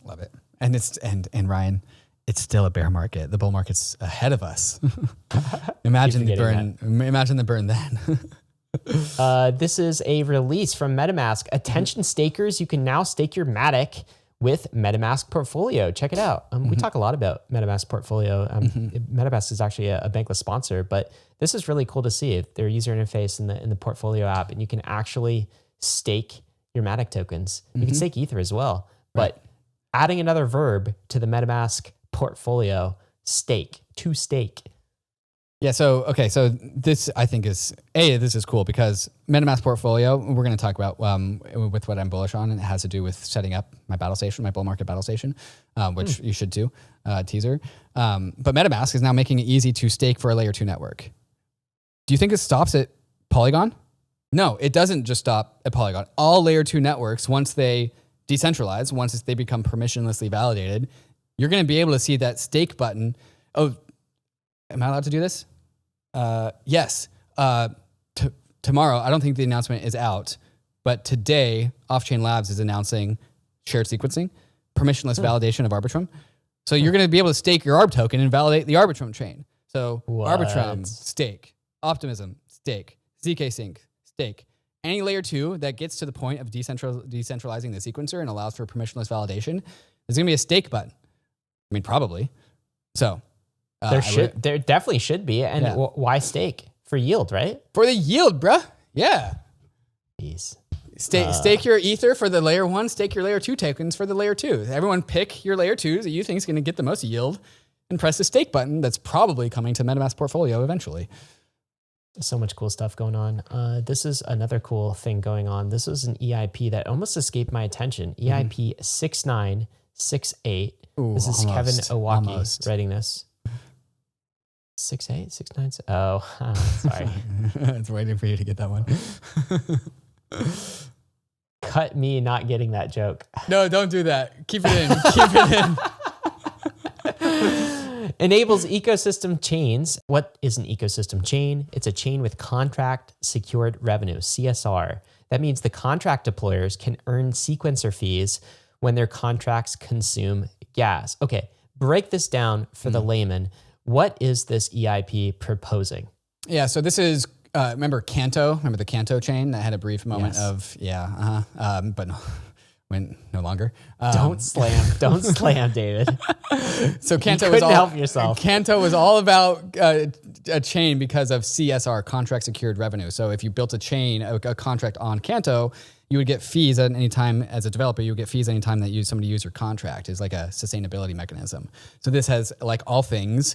Love it. And it's and Ryan, it's still a bear market. The bull market's ahead of us. Imagine the burn. Imagine the burn then. This is a release from MetaMask. Attention stakers, you can now stake your MATIC with MetaMask Portfolio. Check it out. We talk a lot about MetaMask Portfolio. MetaMask is actually a Bankless sponsor, but this is really cool to see their user interface in the Portfolio app, and you can actually stake your MATIC tokens. You can stake Ether as well, but adding another verb to the MetaMask Portfolio, stake, to stake. Yeah, so this I think is this is cool because MetaMask Portfolio, we're going to talk about with what I'm bullish on, and it has to do with setting up my battle station, my bull market battle station, which you should do, teaser. But MetaMask is now making it easy to stake for a layer 2 network. Do you think it stops at Polygon? No, it doesn't just stop at Polygon. All layer 2 networks, once they decentralize, once they become permissionlessly validated, you're going to be able to see that stake button. Oh, am I allowed to do this? Yes. Tomorrow, I don't think the announcement is out, but today, Offchain Labs is announcing shared sequencing, permissionless validation of Arbitrum. So you're going to be able to stake your ARB token and validate the Arbitrum chain. So Arbitrum, stake. Optimism, stake. ZK Sync, stake. Any layer 2 that gets to the point of decentralizing the sequencer and allows for permissionless validation, there's going to be a stake button. I mean, probably. So... there definitely should be. And why stake? For yield, right? For the yield, bruh. Yeah. Jeez. Stake your Ether for the layer 1, stake your layer 2 tokens for the layer 2. Everyone pick your layer 2 that you think is going to get the most yield and press the stake button that's probably coming to MetaMask Portfolio eventually. So much cool stuff going on. This is another cool thing going on. This was an EIP that almost escaped my attention. EIP 6968. This is Kevin Owaki writing this. 6'8", 6'9". Oh, sorry. It's waiting for you to get that one. Cut me not getting that joke. No, don't do that. Keep it in. Keep it in. Enables ecosystem chains. What is an ecosystem chain? It's a chain with contract secured revenue, CSR. That means the contract deployers can earn sequencer fees when their contracts consume gas. Okay, break this down for the layman. What is this EIP proposing? Yeah, so this is, remember Canto? Remember the Canto chain that had a brief moment of, but no, went no longer. Don't slam, David. So Canto you couldn't help yourself. Canto was all about a chain because of CSR, contract secured revenue. So if you built a chain, a contract on Canto, you would get fees at any time as a developer. You would get fees any time that somebody used your contract. Is like a sustainability mechanism. So this has, like all things,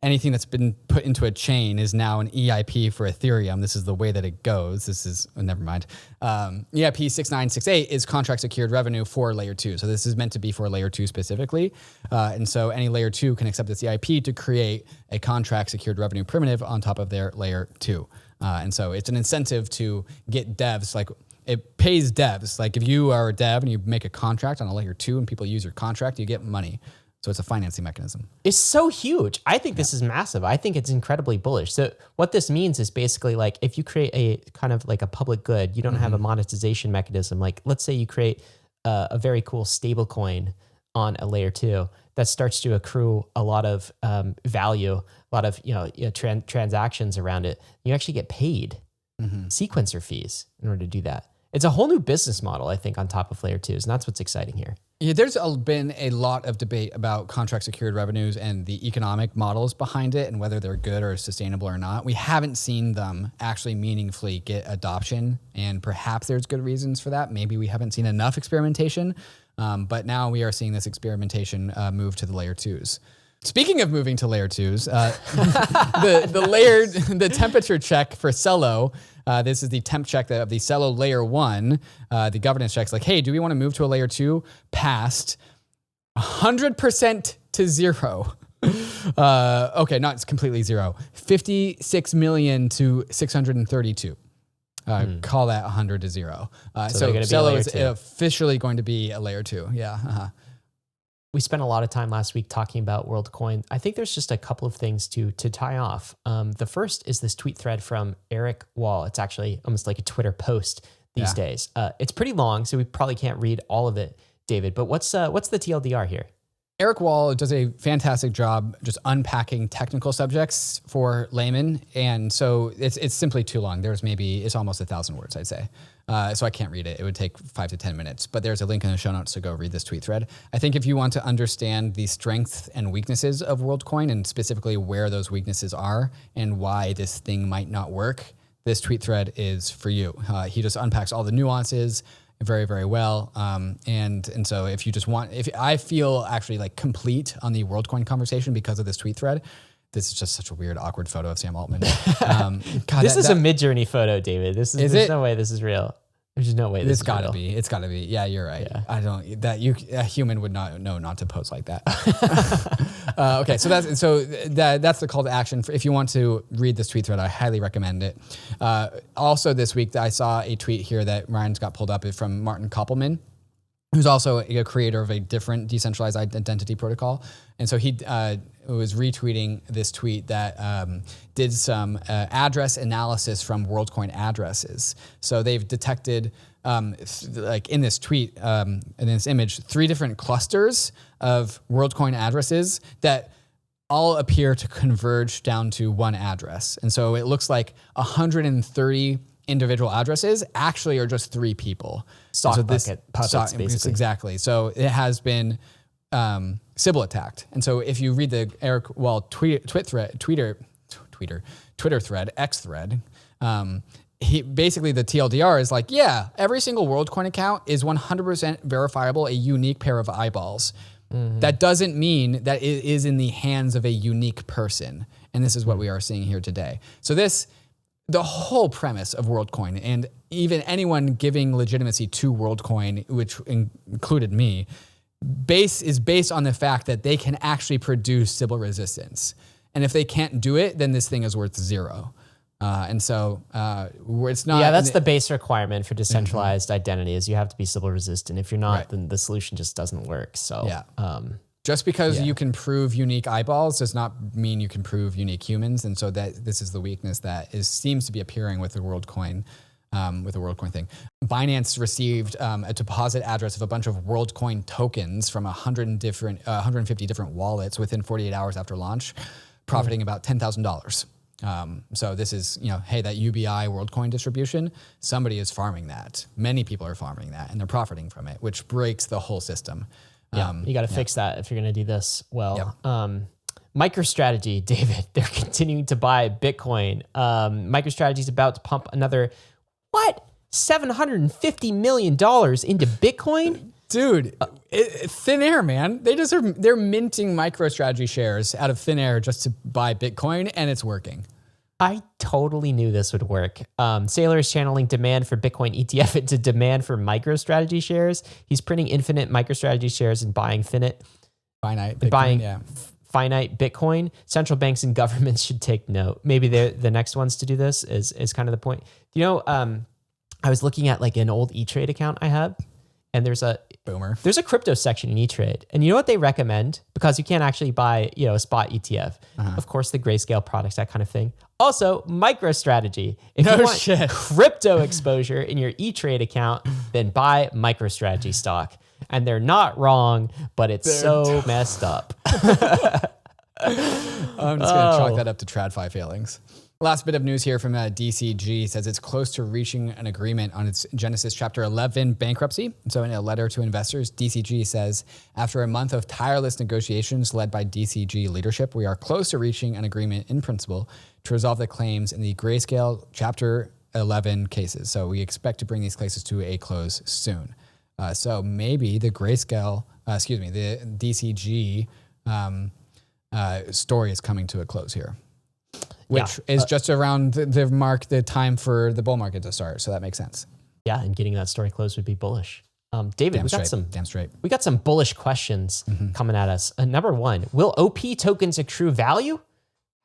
anything that's been put into a chain is now an EIP for Ethereum. This is the way that it goes. This is, never mind. EIP 6968 is contract secured revenue for layer 2. So this is meant to be for layer 2 specifically. And so any layer 2 can accept this EIP to create a contract secured revenue primitive on top of their layer 2. And so it's an incentive to get devs, like it pays devs. Like if you are a dev and you make a contract on a layer 2 and people use your contract, you get money. So it's a financing mechanism. It's so huge. I think this is massive. I think it's incredibly bullish. So what this means is basically like if you create a kind of like a public good, you don't have a monetization mechanism. Like let's say you create a very cool stable coin on a layer 2 that starts to accrue a lot of value, a lot of transactions around it. You actually get paid sequencer fees in order to do that. It's a whole new business model, I think, on top of layer 2s, and that's what's exciting here. Yeah, there's been a lot of debate about contract secured revenues and the economic models behind it and whether they're good or sustainable or not. We haven't seen them actually meaningfully get adoption, and perhaps there's good reasons for that. Maybe we haven't seen enough experimentation, but now we are seeing this experimentation move to the layer 2s. Speaking of moving to layer 2s, the temperature check for Celo. This is the temp check of the Celo layer 1. The governance check's like, hey, do we want to move to a layer 2? Passed 100% to 0. Okay, not completely zero. 56 million to 632. Call that 100 to 0. So Celo is officially going to be a layer 2. Yeah. We spent a lot of time last week talking about WorldCoin. I think there's just a couple of things to tie off. The first is this tweet thread from Eric Wall. It's actually almost like a Twitter post these days. It's pretty long, so we probably can't read all of it, David. But what's the TLDR here? Eric Wall does a fantastic job just unpacking technical subjects for laymen, and so it's simply too long. It's almost 1,000 words, I'd say. So I can't read it. It would take 5 to 10 minutes, but there's a link in the show notes to go read this tweet thread. I think if you want to understand the strengths and weaknesses of WorldCoin and specifically where those weaknesses are and why this thing might not work, this tweet thread is for you. He just unpacks all the nuances very, very well. And so if you just want, if I feel actually like complete on the WorldCoin conversation because of this tweet thread, this is just such a weird, awkward photo of Sam Altman. God, this is a Mid-Journey photo, David. There's no way this is real. There's just no way this is real. It's gotta be. Yeah, you're right. Yeah. A human would not know not to pose like that. Okay, so that's the call to action. If you want to read this tweet thread, I highly recommend it. Also this week, I saw a tweet here that Ryan's got pulled up from Martin Koppelman, who's also a creator of a different decentralized identity protocol. And so he was retweeting this tweet that did some address analysis from WorldCoin addresses. So they've detected, like in this tweet, in this image, 3 different clusters of WorldCoin addresses that all appear to converge down to one address. And so it looks like 130 individual addresses actually are just 3 people. Bucket puppets, basically. Exactly. So it has been Sybil attacked. And so if you read the Eric Wall Twitter thread, X thread, he basically the TLDR is like, yeah, every single WorldCoin account is 100% verifiable, a unique pair of eyeballs. Mm-hmm. That doesn't mean that it is in the hands of a unique person. And this is what we are seeing here today. So the whole premise of WorldCoin, and even anyone giving legitimacy to WorldCoin, which included me, is based on the fact that they can actually produce Sybil resistance. And if they can't do it, then this thing is worth 0. And so it's not. Yeah, that's the base requirement for decentralized identity is you have to be Sybil resistant. If you're not, then the solution just doesn't work. So just because you can prove unique eyeballs does not mean you can prove unique humans. And so this is the weakness that seems to be appearing with the WorldCoin. Thing. Binance received a deposit address of a bunch of WorldCoin tokens from 150 different wallets within 48 hours after launch, profiting about $10,000. So this is, hey, that UBI WorldCoin distribution, somebody is farming that. Many people are farming that and they're profiting from it, which breaks the whole system. You got to fix that if you're going to do this well. MicroStrategy, David, they're continuing to buy Bitcoin. MicroStrategy is about to pump another, $750 million into Bitcoin? Dude, thin air, man. They're minting MicroStrategy shares out of thin air just to buy Bitcoin, and it's working. I totally knew this would work. Saylor is channeling demand for Bitcoin ETF into demand for MicroStrategy shares. He's printing infinite MicroStrategy shares and buying finite Bitcoin. Central banks and governments should take note. Maybe they're the next ones to do this is kind of the point. I was looking at like an old E-Trade account I have, and there's a crypto section in E-Trade. And you know what they recommend? Because you can't actually buy, a spot ETF. Of course, the grayscale products, that kind of thing. Also, MicroStrategy. If you want crypto exposure in your E-Trade account, then buy MicroStrategy stock. And they're not wrong, but it's messed up. I'm just going to chalk that up to TradFi failings. Last bit of news here from DCG says it's close to reaching an agreement on its Genesis Chapter 11 bankruptcy. So in a letter to investors, DCG says, after a month of tireless negotiations led by DCG leadership, we are close to reaching an agreement in principle to resolve the claims in the Grayscale Chapter 11 cases. So we expect to bring these cases to a close soon. So maybe the the DCG story is coming to a close here. Which is just around the time for the bull market to start. So that makes sense. Yeah, and getting that story closed would be bullish. David, we got some bullish questions coming at us. Number one, will OP tokens accrue value?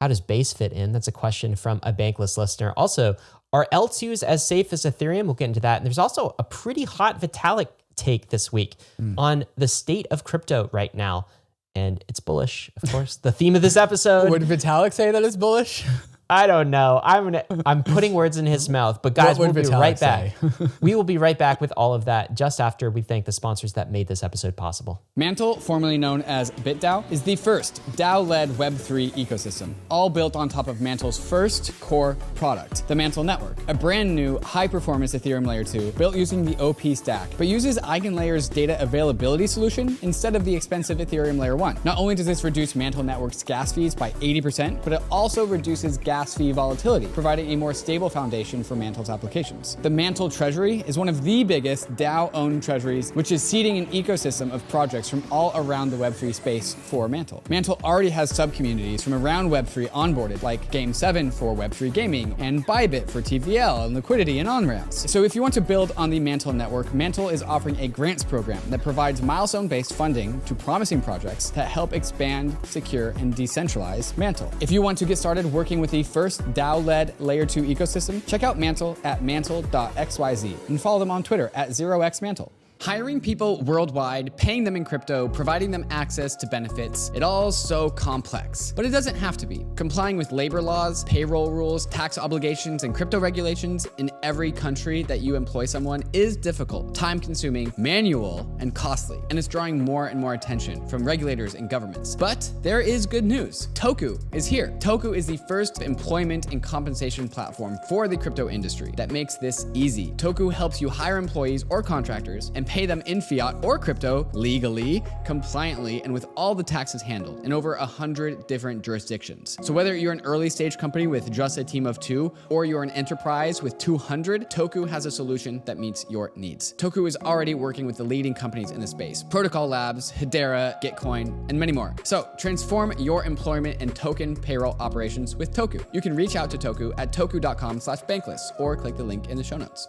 How does Base fit in? That's a question from a Bankless listener. Also, are L2s as safe as Ethereum? We'll get into that. And there's also a pretty hot Vitalik take this week on the state of crypto right now. And it's bullish, of course. The theme of this episode. Would Vitalik say that it's bullish? I don't know. I'm putting words in his mouth, but guys, we'll be right back. We will be right back with all of that just after we thank the sponsors that made this episode possible. MANTLE, formerly known as BitDAO, is the first DAO-led Web3 ecosystem, all built on top of MANTLE's first core product, the MANTLE Network, a brand new high-performance Ethereum Layer 2 built using the OP stack, but uses EigenLayer's data availability solution instead of the expensive Ethereum Layer 1. Not only does this reduce MANTLE Network's gas fees by 80%, but it also reduces gas fee volatility, providing a more stable foundation for Mantle's applications. The Mantle Treasury is one of the biggest DAO-owned treasuries, which is seeding an ecosystem of projects from all around the Web3 space for Mantle. Mantle already has sub-communities from around Web3 onboarded, like Game7 for Web3 gaming, and Bybit for TVL and liquidity and on-ramps. So if you want to build on the Mantle network, Mantle is offering a grants program that provides milestone-based funding to promising projects that help expand, secure, and decentralize Mantle. If you want to get started working with the first DAO-led Layer 2 ecosystem, check out Mantle at mantle.xyz and follow them on Twitter at 0xmantle. Hiring people worldwide, paying them in crypto, providing them access to benefits, it all's so complex. But it doesn't have to be. Complying with labor laws, payroll rules, tax obligations, and crypto regulations in every country that you employ someone is difficult, time-consuming, manual, and costly. And it's drawing more and more attention from regulators and governments. But there is good news. TOKU is here. TOKU is the first employment and compensation platform for the crypto industry that makes this easy. TOKU helps you hire employees or contractors and pay them in fiat or crypto legally, compliantly, and with all the taxes handled in over 100 different jurisdictions. So whether you're an early stage company with just a team of 2 or you're an enterprise with 200, TOKU has a solution that meets your needs. TOKU is already working with the leading companies in the space: Protocol Labs, Hedera, Gitcoin, and many more. So transform your employment and token payroll operations with TOKU. You can reach out to TOKU at toku.com/bankless or click the link in the show notes.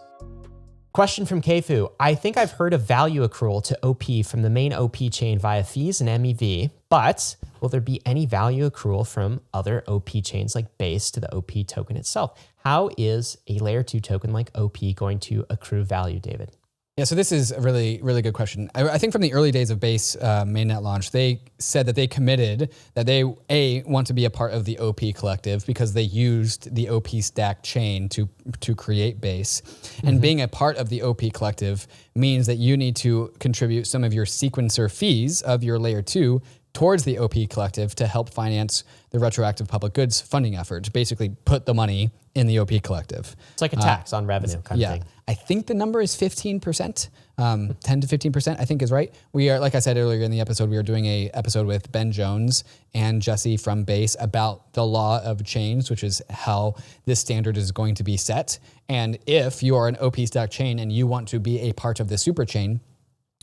Question from Keifu. I think I've heard of value accrual to OP from the main OP chain via fees and MEV, but will there be any value accrual from other OP chains like Base to the OP token itself? How is a layer 2 token like OP going to accrue value, David? Yeah, so this is a really, really good question. I think from the early days of Base mainnet launch, they said that they committed that they want to be a part of the OP collective because they used the OP stack chain to create Base. And being a part of the OP collective means that you need to contribute some of your sequencer fees of your layer 2 towards the OP collective to help finance the retroactive public goods funding effort, to basically put the money in the OP collective. It's like a tax on revenue kind of thing. I think the number is 15%, 10 to 15%, I think is right. We are, like I said earlier in the episode, we are doing a episode with Ben Jones and Jesse from Base about the law of chains, which is how this standard is going to be set. And if you are an OP stack chain and you want to be a part of the super chain,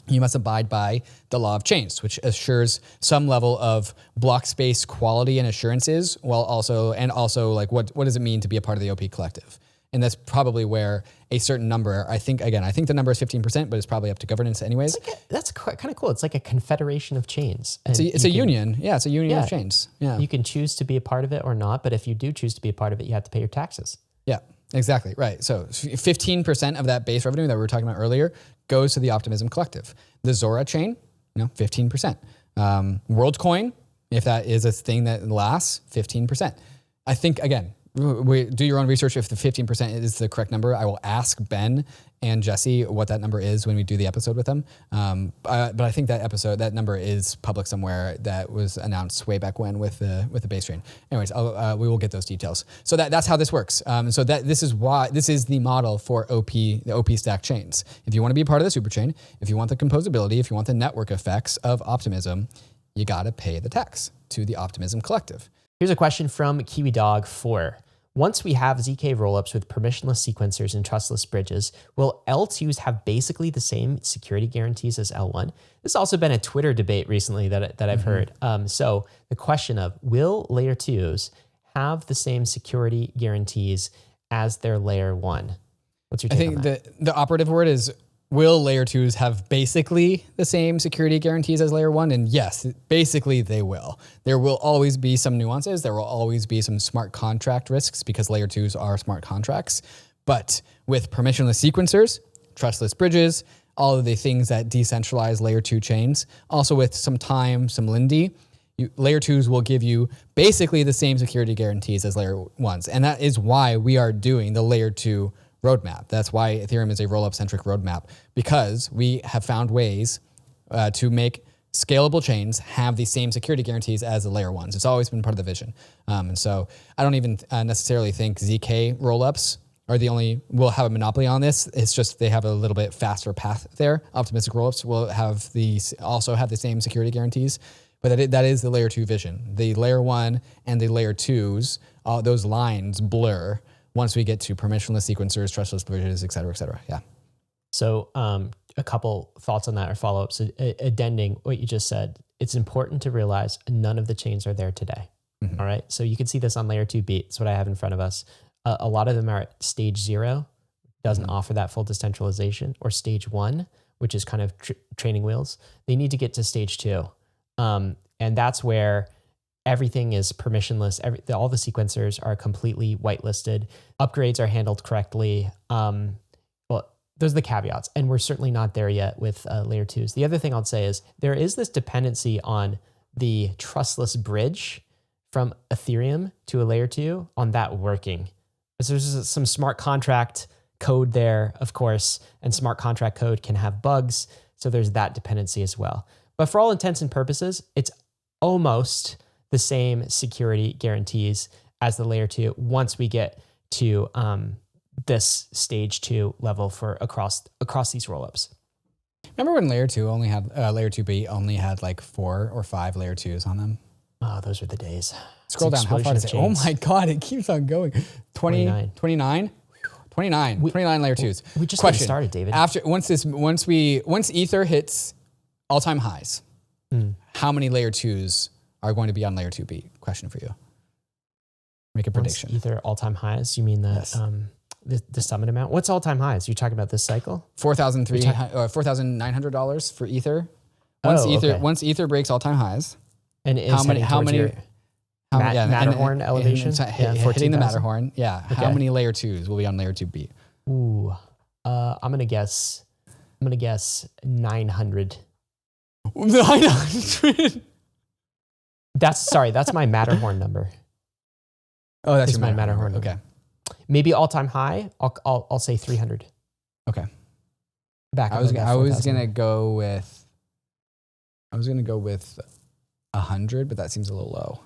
you must abide by the law of chains, which assures some level of block space quality and assurances, while also like what does it mean to be a part of the OP collective? And that's probably where a certain number, I think the number is 15%, but it's probably up to governance anyways. That's kind of cool. It's like a confederation of chains. It's a union. Yeah, it's a union of chains. Yeah. You can choose to be a part of it or not, but if you do choose to be a part of it, you have to pay your taxes. Yeah, exactly. Right. So 15% of that base revenue that we were talking about earlier goes to the Optimism Collective. The Zora chain, 15%. WorldCoin, if that is a thing that lasts, 15%. I think, again, do your own research. If the 15% is the correct number, I will ask Ben and Jesse what that number is when we do the episode with them. But I think that number is public somewhere. That was announced way back when with the base chain. Anyways, we will get those details. So that's how this works. So this is the model for the OP stack chains. If you want to be a part of the super chain, if you want the composability, if you want the network effects of Optimism, you got to pay the tax to the Optimism Collective. Here's a question from KiwiDog4. Once we have ZK rollups with permissionless sequencers and trustless bridges, will L2s have basically the same security guarantees as L1? This has also been a Twitter debate recently that I've heard. So the question of, will layer 2s have the same security guarantees as their layer 1? What's your take on that? I think the operative word is will layer 2s have basically the same security guarantees as layer 1? And yes, basically they will. There will always be some nuances. There will always be some smart contract risks because layer 2s are smart contracts. But with permissionless sequencers, trustless bridges, all of the things that decentralize layer 2 chains, also with some time, some Lindy, layer 2s will give you basically the same security guarantees as layer 1s. And that is why we are doing the layer 2 roadmap. That's why Ethereum is a rollup-centric roadmap, because we have found ways to make scalable chains have the same security guarantees as the layer 1s. It's always been part of the vision. And so I don't even necessarily think ZK rollups are the only, will have a monopoly on this. It's just they have a little bit faster path there. Optimistic rollups will have also have the same security guarantees, but that is the layer 2 vision. The layer 1 and the layer 2s, those lines blur once we get to permissionless sequencers, trustless bridges, et cetera, et cetera. Yeah. So a couple thoughts on that or follow-ups. Addending what you just said, it's important to realize none of the chains are there today. Mm-hmm. All right. So you can see this on layer 2 beat. That's what I have in front of us. A lot of them are at stage 0, doesn't offer that full decentralization, or stage 1, which is kind of training wheels. They need to get to stage 2. And that's where everything is permissionless. All the sequencers are completely whitelisted. Upgrades are handled correctly. Well, those are the caveats. And we're certainly not there yet with layer 2s. The other thing I'll say is there is this dependency on the trustless bridge from Ethereum to a layer 2 on that working. So there's some smart contract code there, of course, and smart contract code can have bugs. So there's that dependency as well. But for all intents and purposes, it's almost the same security guarantees as the layer 2 once we get to this stage 2 level for across these rollups. Remember when layer 2 only had layer 2B only had like 4 or 5 layer 2s on them? Oh, those were the days. Scroll down. How far is it? Oh my God, it keeps on going. 29 layer 2s. We just getting started, David. Once Ether hits all-time highs, how many layer 2s are going to be on layer 2B? Question for you. Make a prediction. Ether all-time highs? You mean the summit amount? What's all-time highs? You talking about this cycle? $4,900 for Ether. Once Ether breaks all-time highs. And Matterhorn elevation? Hitting the Matterhorn. Yeah. Okay. How many layer 2s will be on layer 2B? Ooh. I'm gonna guess 900. 900. That's my Matterhorn number. Oh, that's my Matterhorn number. Okay. Maybe all-time high. I'll say 300. Okay. I was gonna go with 100, but that seems a little low.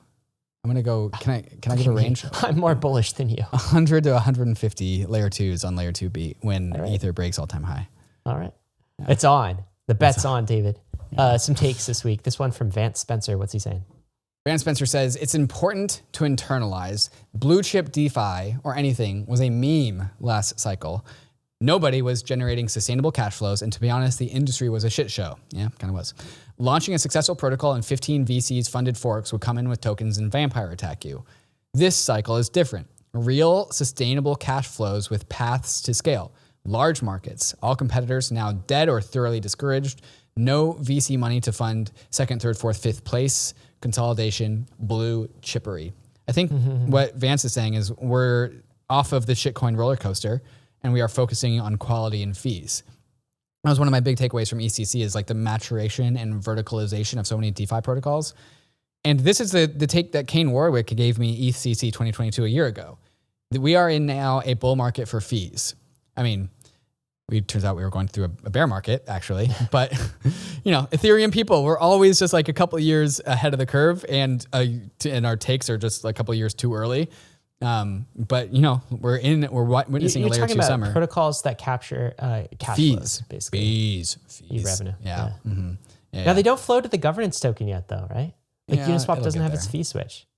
I'm gonna go. Can I give a range? I'm more bullish than you. 100 to 150 layer 2s on layer 2B when Ether breaks all-time high. All right. Yeah. It's on. The bet's on, David. Yeah. Some takes this week. This one from Vance Spencer. What's he saying? Vance Spencer says, it's important to internalize blue chip DeFi or anything was a meme last cycle. Nobody was generating sustainable cash flows, and to be honest, the industry was a shit show. Yeah, kind of was. Launching a successful protocol and 15 VCs funded forks would come in with tokens and vampire attack you. This cycle is different. Real sustainable cash flows with paths to scale. Large markets, all competitors now dead or thoroughly discouraged. No VC money to fund second, third, fourth, fifth place. Consolidation, blue chippery. I think what Vance is saying is we're off of the shitcoin roller coaster and we are focusing on quality and fees. That was one of my big takeaways from ECC is like the maturation and verticalization of so many DeFi protocols. And this is the take that Kane Warwick gave me ECC 2022 a year ago. We are in now a bull market for fees. I mean, turns out we were going through a bear market actually, but Ethereum people, we're always just like a couple of years ahead of the curve and our takes are just a couple of years too early. But we're witnessing a layer 2 summer. Protocols that capture cash flows, basically. Fees. Fee revenue. Yeah. Mm-hmm. Now they don't flow to the governance token yet though, right? Like Uniswap doesn't have its fee switch.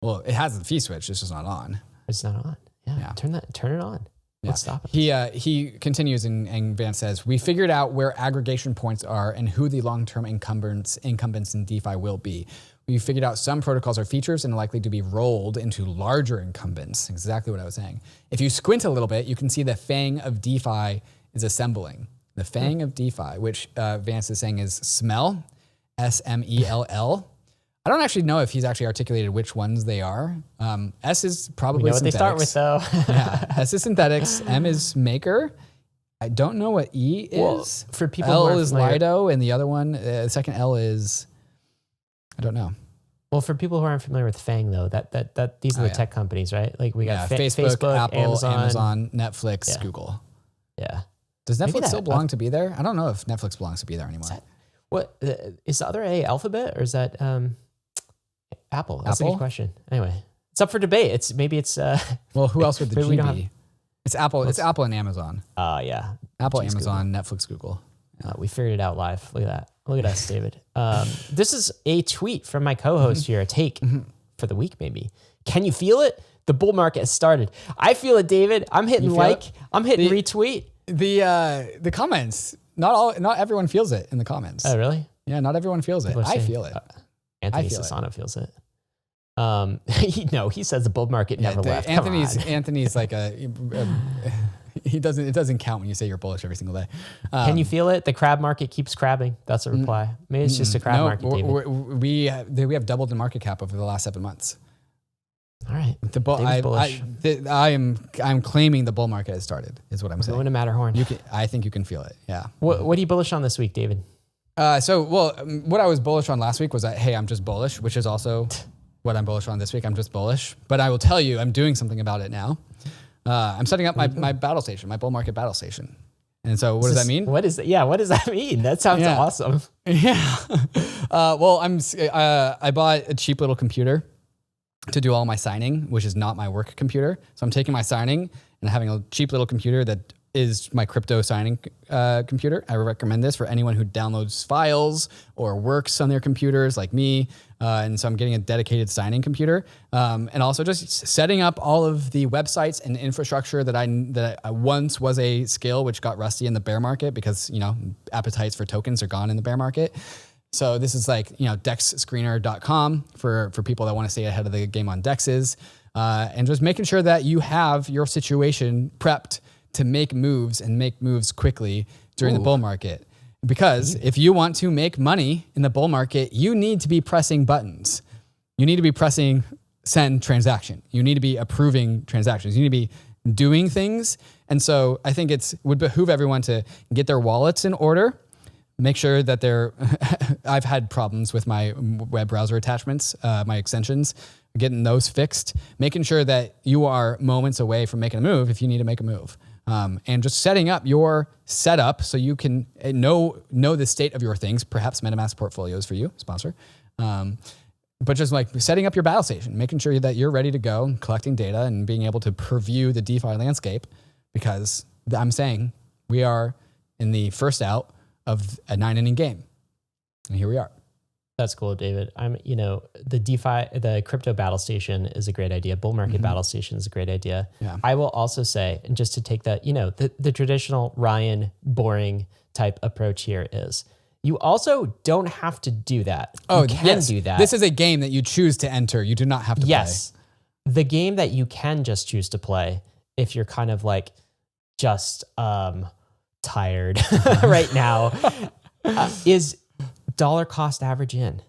Well, it has the fee switch, it's just not on. It's not on. Yeah. Turn it on. Let's stop it. He continues and Vance says, we figured out where aggregation points are and who the long-term incumbents in DeFi will be. We figured out some protocols are features and are likely to be rolled into larger incumbents. Exactly what I was saying. If you squint a little bit, you can see the fang of DeFi is assembling. The Fang of DeFi, which Vance is saying is Smell, SMELL. I don't actually know if he's actually articulated which ones they are. S is probably we know what they synthetics. start with, though. Yeah, S is synthetics. M is Maker. I don't know what E is. Well, for people L who aren't is familiar- Lido, and the other one, the second L is, I don't know. Well, for people who aren't familiar with Fang, though, that these are the tech companies, right? Like we got Facebook, Apple, Amazon, Netflix, Google. Yeah. Does Maybe Netflix that- still belong to be there? I don't know if Netflix belongs to be there anymore. What is the other A, Alphabet, or is that Apple? That's a Apple? good question. Anyway, it's up for debate. Maybe it's Well, who else would the Maybe G we don't be? It's Apple. It's Apple and Amazon. yeah. Apple, G's Amazon, Netflix, Google. We figured it out live. Look at that. Look at us, David. This is a tweet from my co-host here, a take for the week, maybe. Can you feel it? The bull market has started. I feel it, David. I'm hitting feel like. it? I'm hitting retweet. The comments. Not everyone feels it in the comments. Oh, really? Yeah, not everyone feels it. People are I saying- feel it. Anthony feel it. Sassano feels it. He says the bull market never left. Come Anthony's like he doesn't. It doesn't count when you say you're bullish every single day. Can you feel it? The crab market keeps crabbing. That's a reply. Maybe it's just a crab market, David. we have doubled the market cap over the last 7 months. All right. The bullish. I'm claiming the bull market has started. Is what I'm saying. Going to Matterhorn. I think you can feel it. Yeah. What are you bullish on this week, David? What I was bullish on last week was that, hey, I'm just bullish, which is also what I'm bullish on this week. I'm just bullish. But I will tell you, I'm doing something about it now. I'm setting up my battle station, my bull market battle station. And so what does that mean? What does that mean? That sounds awesome. Yeah. I bought a cheap little computer to do all my signing, which is not my work computer. So I'm taking my signing and having a cheap little computer that is my crypto signing computer. I recommend this for anyone who downloads files or works on their computers like me. And so I'm getting a dedicated signing computer. And also just setting up all of the websites and infrastructure that I once was a skill, which got rusty in the bear market because, appetites for tokens are gone in the bear market. So this is like, dexscreener.com for people that want to stay ahead of the game on dexes. And just making sure that you have your situation prepped to make moves and make moves quickly during the bull market. Because if you want to make money in the bull market, you need to be pressing buttons. You need to be pressing send transaction. You need to be approving transactions. You need to be doing things. And so I think would behoove everyone to get their wallets in order. Make sure that I've had problems with my web browser attachments, my extensions, getting those fixed, making sure that you are moments away from making a move if you need to make a move. And just setting up your setup so you can know the state of your things, perhaps MetaMask portfolios for you, sponsor. But just like setting up your battle station, making sure that you're ready to go, collecting data and being able to preview the DeFi landscape, because I'm saying we are in the first out of a 9-inning game. And here we are. That's cool, David. The DeFi, the crypto battle station is a great idea. Bull market battle station is a great idea. Yeah. I will also say, and just to take that, the traditional Ryan boring type approach here is you also don't have to do that. You can do that. This is a game that you choose to enter. You do not have to play. The game that you can just choose to play if you're kind of like just tired right now is dollar cost average in.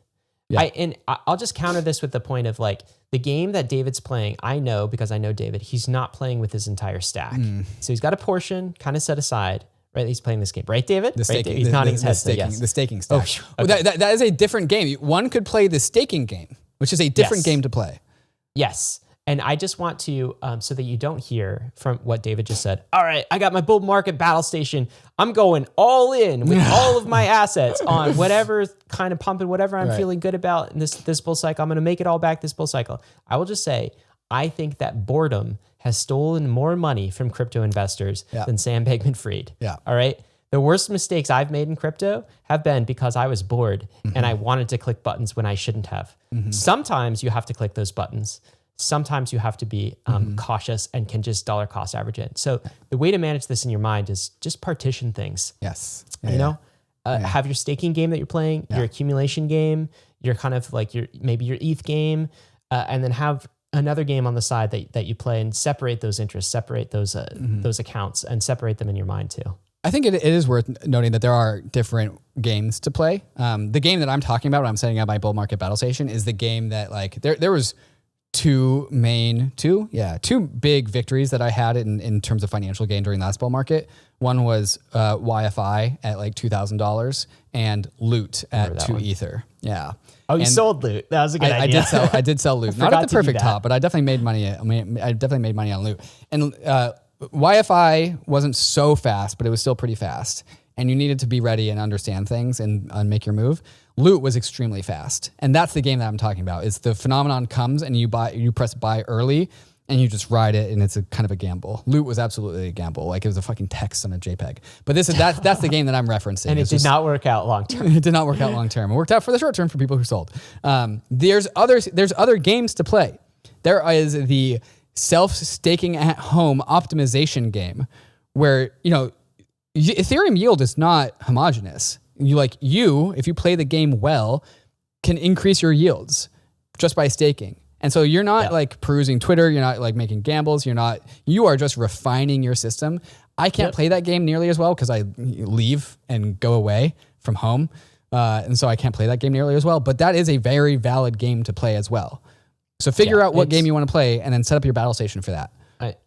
Yeah. I'll just counter this with the point of like the game that David's playing. I know because I know David, he's not playing with his entire stack. So he's got a portion kind of set aside, right? He's playing this game, right, David? He's nodding his head. The staking stack. Oh, okay. That is a different game. One could play the staking game, which is a different game to play. Yes. And I just want to, so that you don't hear from what David just said, all right, I got my bull market battle station. I'm going all in with all of my assets on whatever kind of pumping, whatever I'm feeling good about in this bull cycle. I'm going to make it all back this bull cycle. I will just say, I think that boredom has stolen more money from crypto investors than Sam Bankman-Fried. Yeah. All right. The worst mistakes I've made in crypto have been because I was bored and I wanted to click buttons when I shouldn't have. Sometimes you have to click those buttons. Sometimes you have to be cautious and can just dollar cost average in. So the way to manage this in your mind is just partition things. Yes. Have your staking game that you're playing, your accumulation game, your kind of like maybe your ETH game, and then have another game on the side that you play and separate those interests, separate those accounts and separate them in your mind too. I think it is worth noting that there are different games to play. The game that I'm talking about when I'm setting up my bull market battle station is the game that like there was two big victories that I had in terms of financial gain during last bull market. One was YFI at like $2,000 and Loot at 2 Ether. Yeah. Oh, you sold Loot. That was a good idea. I did sell Loot. Not at the perfect top, but I definitely made money. I definitely made money on Loot. And YFI wasn't so fast, but it was still pretty fast. And you needed to be ready and understand things and make your move. Loot was extremely fast. And that's the game that I'm talking about. It's the phenomenon comes and you press buy early and you just ride it and it's a kind of a gamble. Loot was absolutely a gamble. Like it was a fucking text on a JPEG. But that's the game that I'm referencing. And it did not work out long term. It did not work out long term. It worked out for the short term for people who sold. There's other games to play. There is the self-staking at home optimization game where, Ethereum yield is not homogeneous. If you play the game well, can increase your yields just by staking. And so you're not like perusing Twitter. You're not like making gambles. You are just refining your system. I can't play that game nearly as well because I leave and go away from home. And so I can't play that game nearly as well, but that is a very valid game to play as well. So figure out what game you want to play and then set up your battle station for that.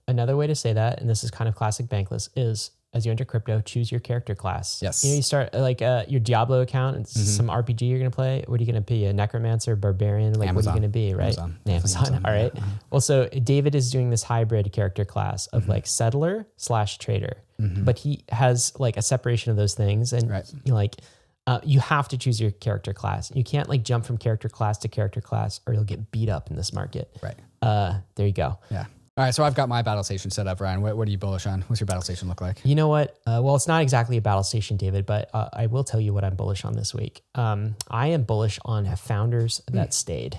Another way to say that, and this is kind of classic Bankless, is as you enter crypto, choose your character class. Yes. You start like your Diablo account and some RPG you're going to play. What are you going to be? A necromancer, barbarian? Like Amazon. What are you going to be, right? Amazon. All right. Well, so David is doing this hybrid character class of like settler / trader, but he has like a separation of those things. And you have to choose your character class. You can't like jump from character class to character class or you'll get beat up in this market. Right. There you go. Yeah. All right, so I've got my battle station set up, Ryan. What are you bullish on? What's your battle station look like? You know what? Well, it's not exactly a battle station, David, but I will tell you what I'm bullish on this week. I am bullish on founders that stayed.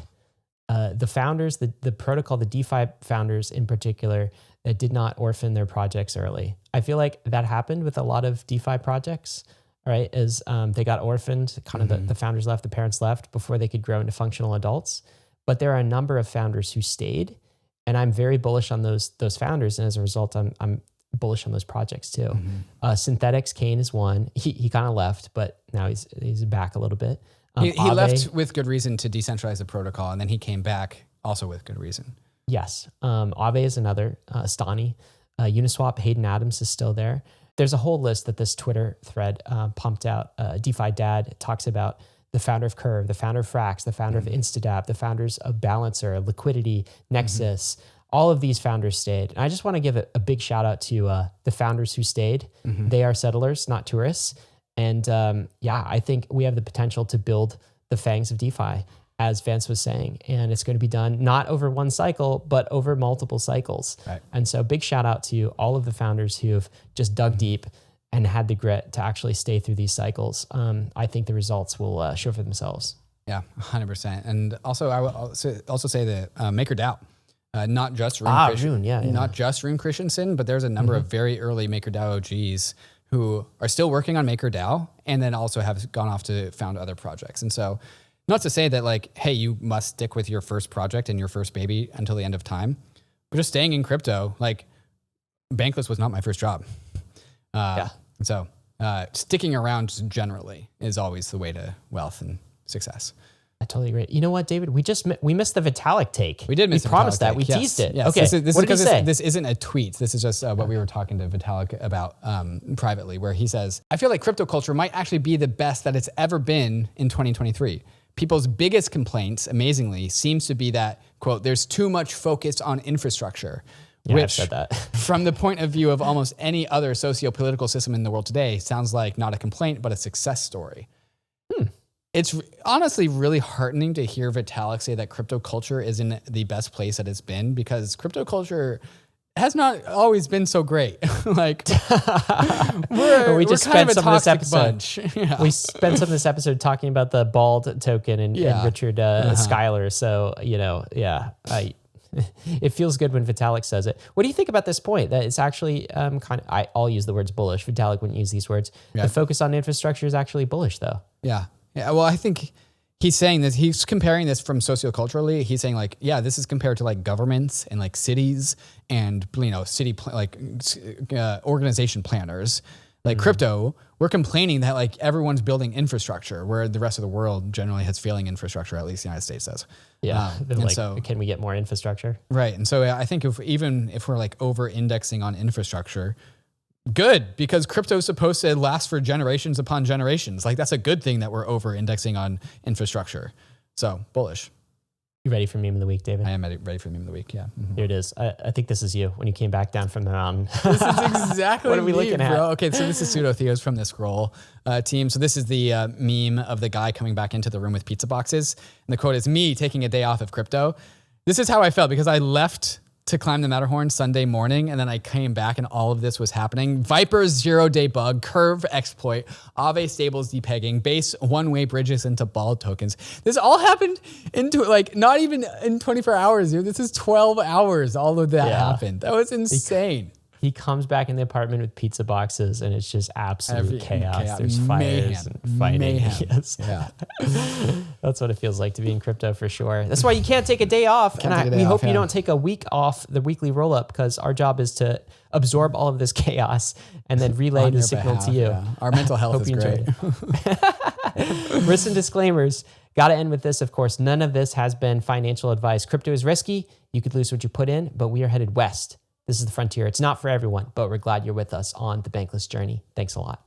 The founders, the protocol, the DeFi founders in particular, that did not orphan their projects early. I feel like that happened with a lot of DeFi projects, right? As they got orphaned, kind of the founders left, the parents left before they could grow into functional adults. But there are a number of founders who stayed. And I'm very bullish on those founders, and as a result, I'm bullish on those projects too. Synthetics, Kane is one. He kind of left, but now he's back a little bit. He left with good reason to decentralize the protocol, and then he came back also with good reason. Yes, Aave is another. Stani, Uniswap, Hayden Adams is still there. There's a whole list that this Twitter thread pumped out. DeFi Dad talks about the founder of Curve, the founder of Frax, the founder of Instadap, the founders of Balancer, Liquidity, Nexus. All of these founders stayed. And I just want to give a big shout out to the founders who stayed. They are settlers, not tourists. And I think we have the potential to build the fangs of DeFi, as Vance was saying. And it's going to be done not over one cycle, but over multiple cycles. Right. And so big shout out to all of the founders who have just dug deep and had the grit to actually stay through these cycles. I think the results will show for themselves. Yeah, 100%. And also, I will also say that MakerDAO, not just not just Rune Christensen, but there's a number of very early MakerDAO OGs who are still working on MakerDAO and then also have gone off to found other projects. And so, not to say that like, hey, you must stick with your first project and your first baby until the end of time, but just staying in crypto, like Bankless was not my first job. So sticking around just generally is always the way to wealth and success. I totally agree. You know what, David? We missed the Vitalik take. We did miss the Vitalik promised that. Take. We teased it. Yes. Okay. What did he say? This isn't a tweet. This is just what we were talking to Vitalik about privately, where he says, I feel like crypto culture might actually be the best that it's ever been in 2023. People's biggest complaints, amazingly, seems to be that, quote, there's too much focus on infrastructure. Yeah, which, I've said that. From the point of view of almost any other socio-political system in the world today, sounds like not a complaint, but a success story. It's honestly really heartening to hear Vitalik say that crypto culture isn't the best place that it's been, because crypto culture has not always been so great. Like we just spent some of this episode. Yeah. We spent some of this episode talking about the bald token and Richard Schuyler. So it feels good when Vitalik says it. What do you think about this point? That it's actually I'll use the words bullish. Vitalik wouldn't use these words. Yeah. The focus on infrastructure is actually bullish, though. Yeah. Well, I think he's saying this. He's comparing this from socioculturally. He's saying like, yeah, this is compared to like governments and like cities and organization planners. Like crypto, we're complaining that like everyone's building infrastructure where the rest of the world generally has failing infrastructure, at least the United States does. Yeah. They're and like, so, can we get more infrastructure? right. And so I think even if we're like over indexing on infrastructure, good, because crypto is supposed to last for generations upon generations. Like that's a good thing that we're over indexing on infrastructure. So bullish. You ready for meme of the week, David? I am ready for meme of the week. Yeah. Mm-hmm. Here it is. I think this is you when you came back down from the mountain. This is exactly what are we looking at? Bro. Okay, so this is Pseudo Theos from the Scroll team. So this is the meme of the guy coming back into the room with pizza boxes. And the quote is, "Me taking a day off of crypto." This is how I felt because I left to climb the Matterhorn Sunday morning, and then I came back and all of this was happening. Viper's 0-day bug, Curve exploit, Aave stables depegging, base one-way bridges into ball tokens. This all happened into like not even in 24 hours, dude. This is 12 hours. All of that happened. That was insane. He comes back in the apartment with pizza boxes, and it's just absolute chaos. There's fires and fighting. Yes. Yeah. That's what it feels like to be in crypto for sure. That's why you can't take a day off. And we hope you don't take a week off the weekly Rollup, because our job is to absorb all of this chaos and then relay the signal to you. Yeah. Our mental health is great. Risks and disclaimers. Got to end with this, of course. None of this has been financial advice. Crypto is risky. You could lose what you put in, but we are headed west. This is the frontier. It's not for everyone, but we're glad you're with us on the Bankless journey. Thanks a lot.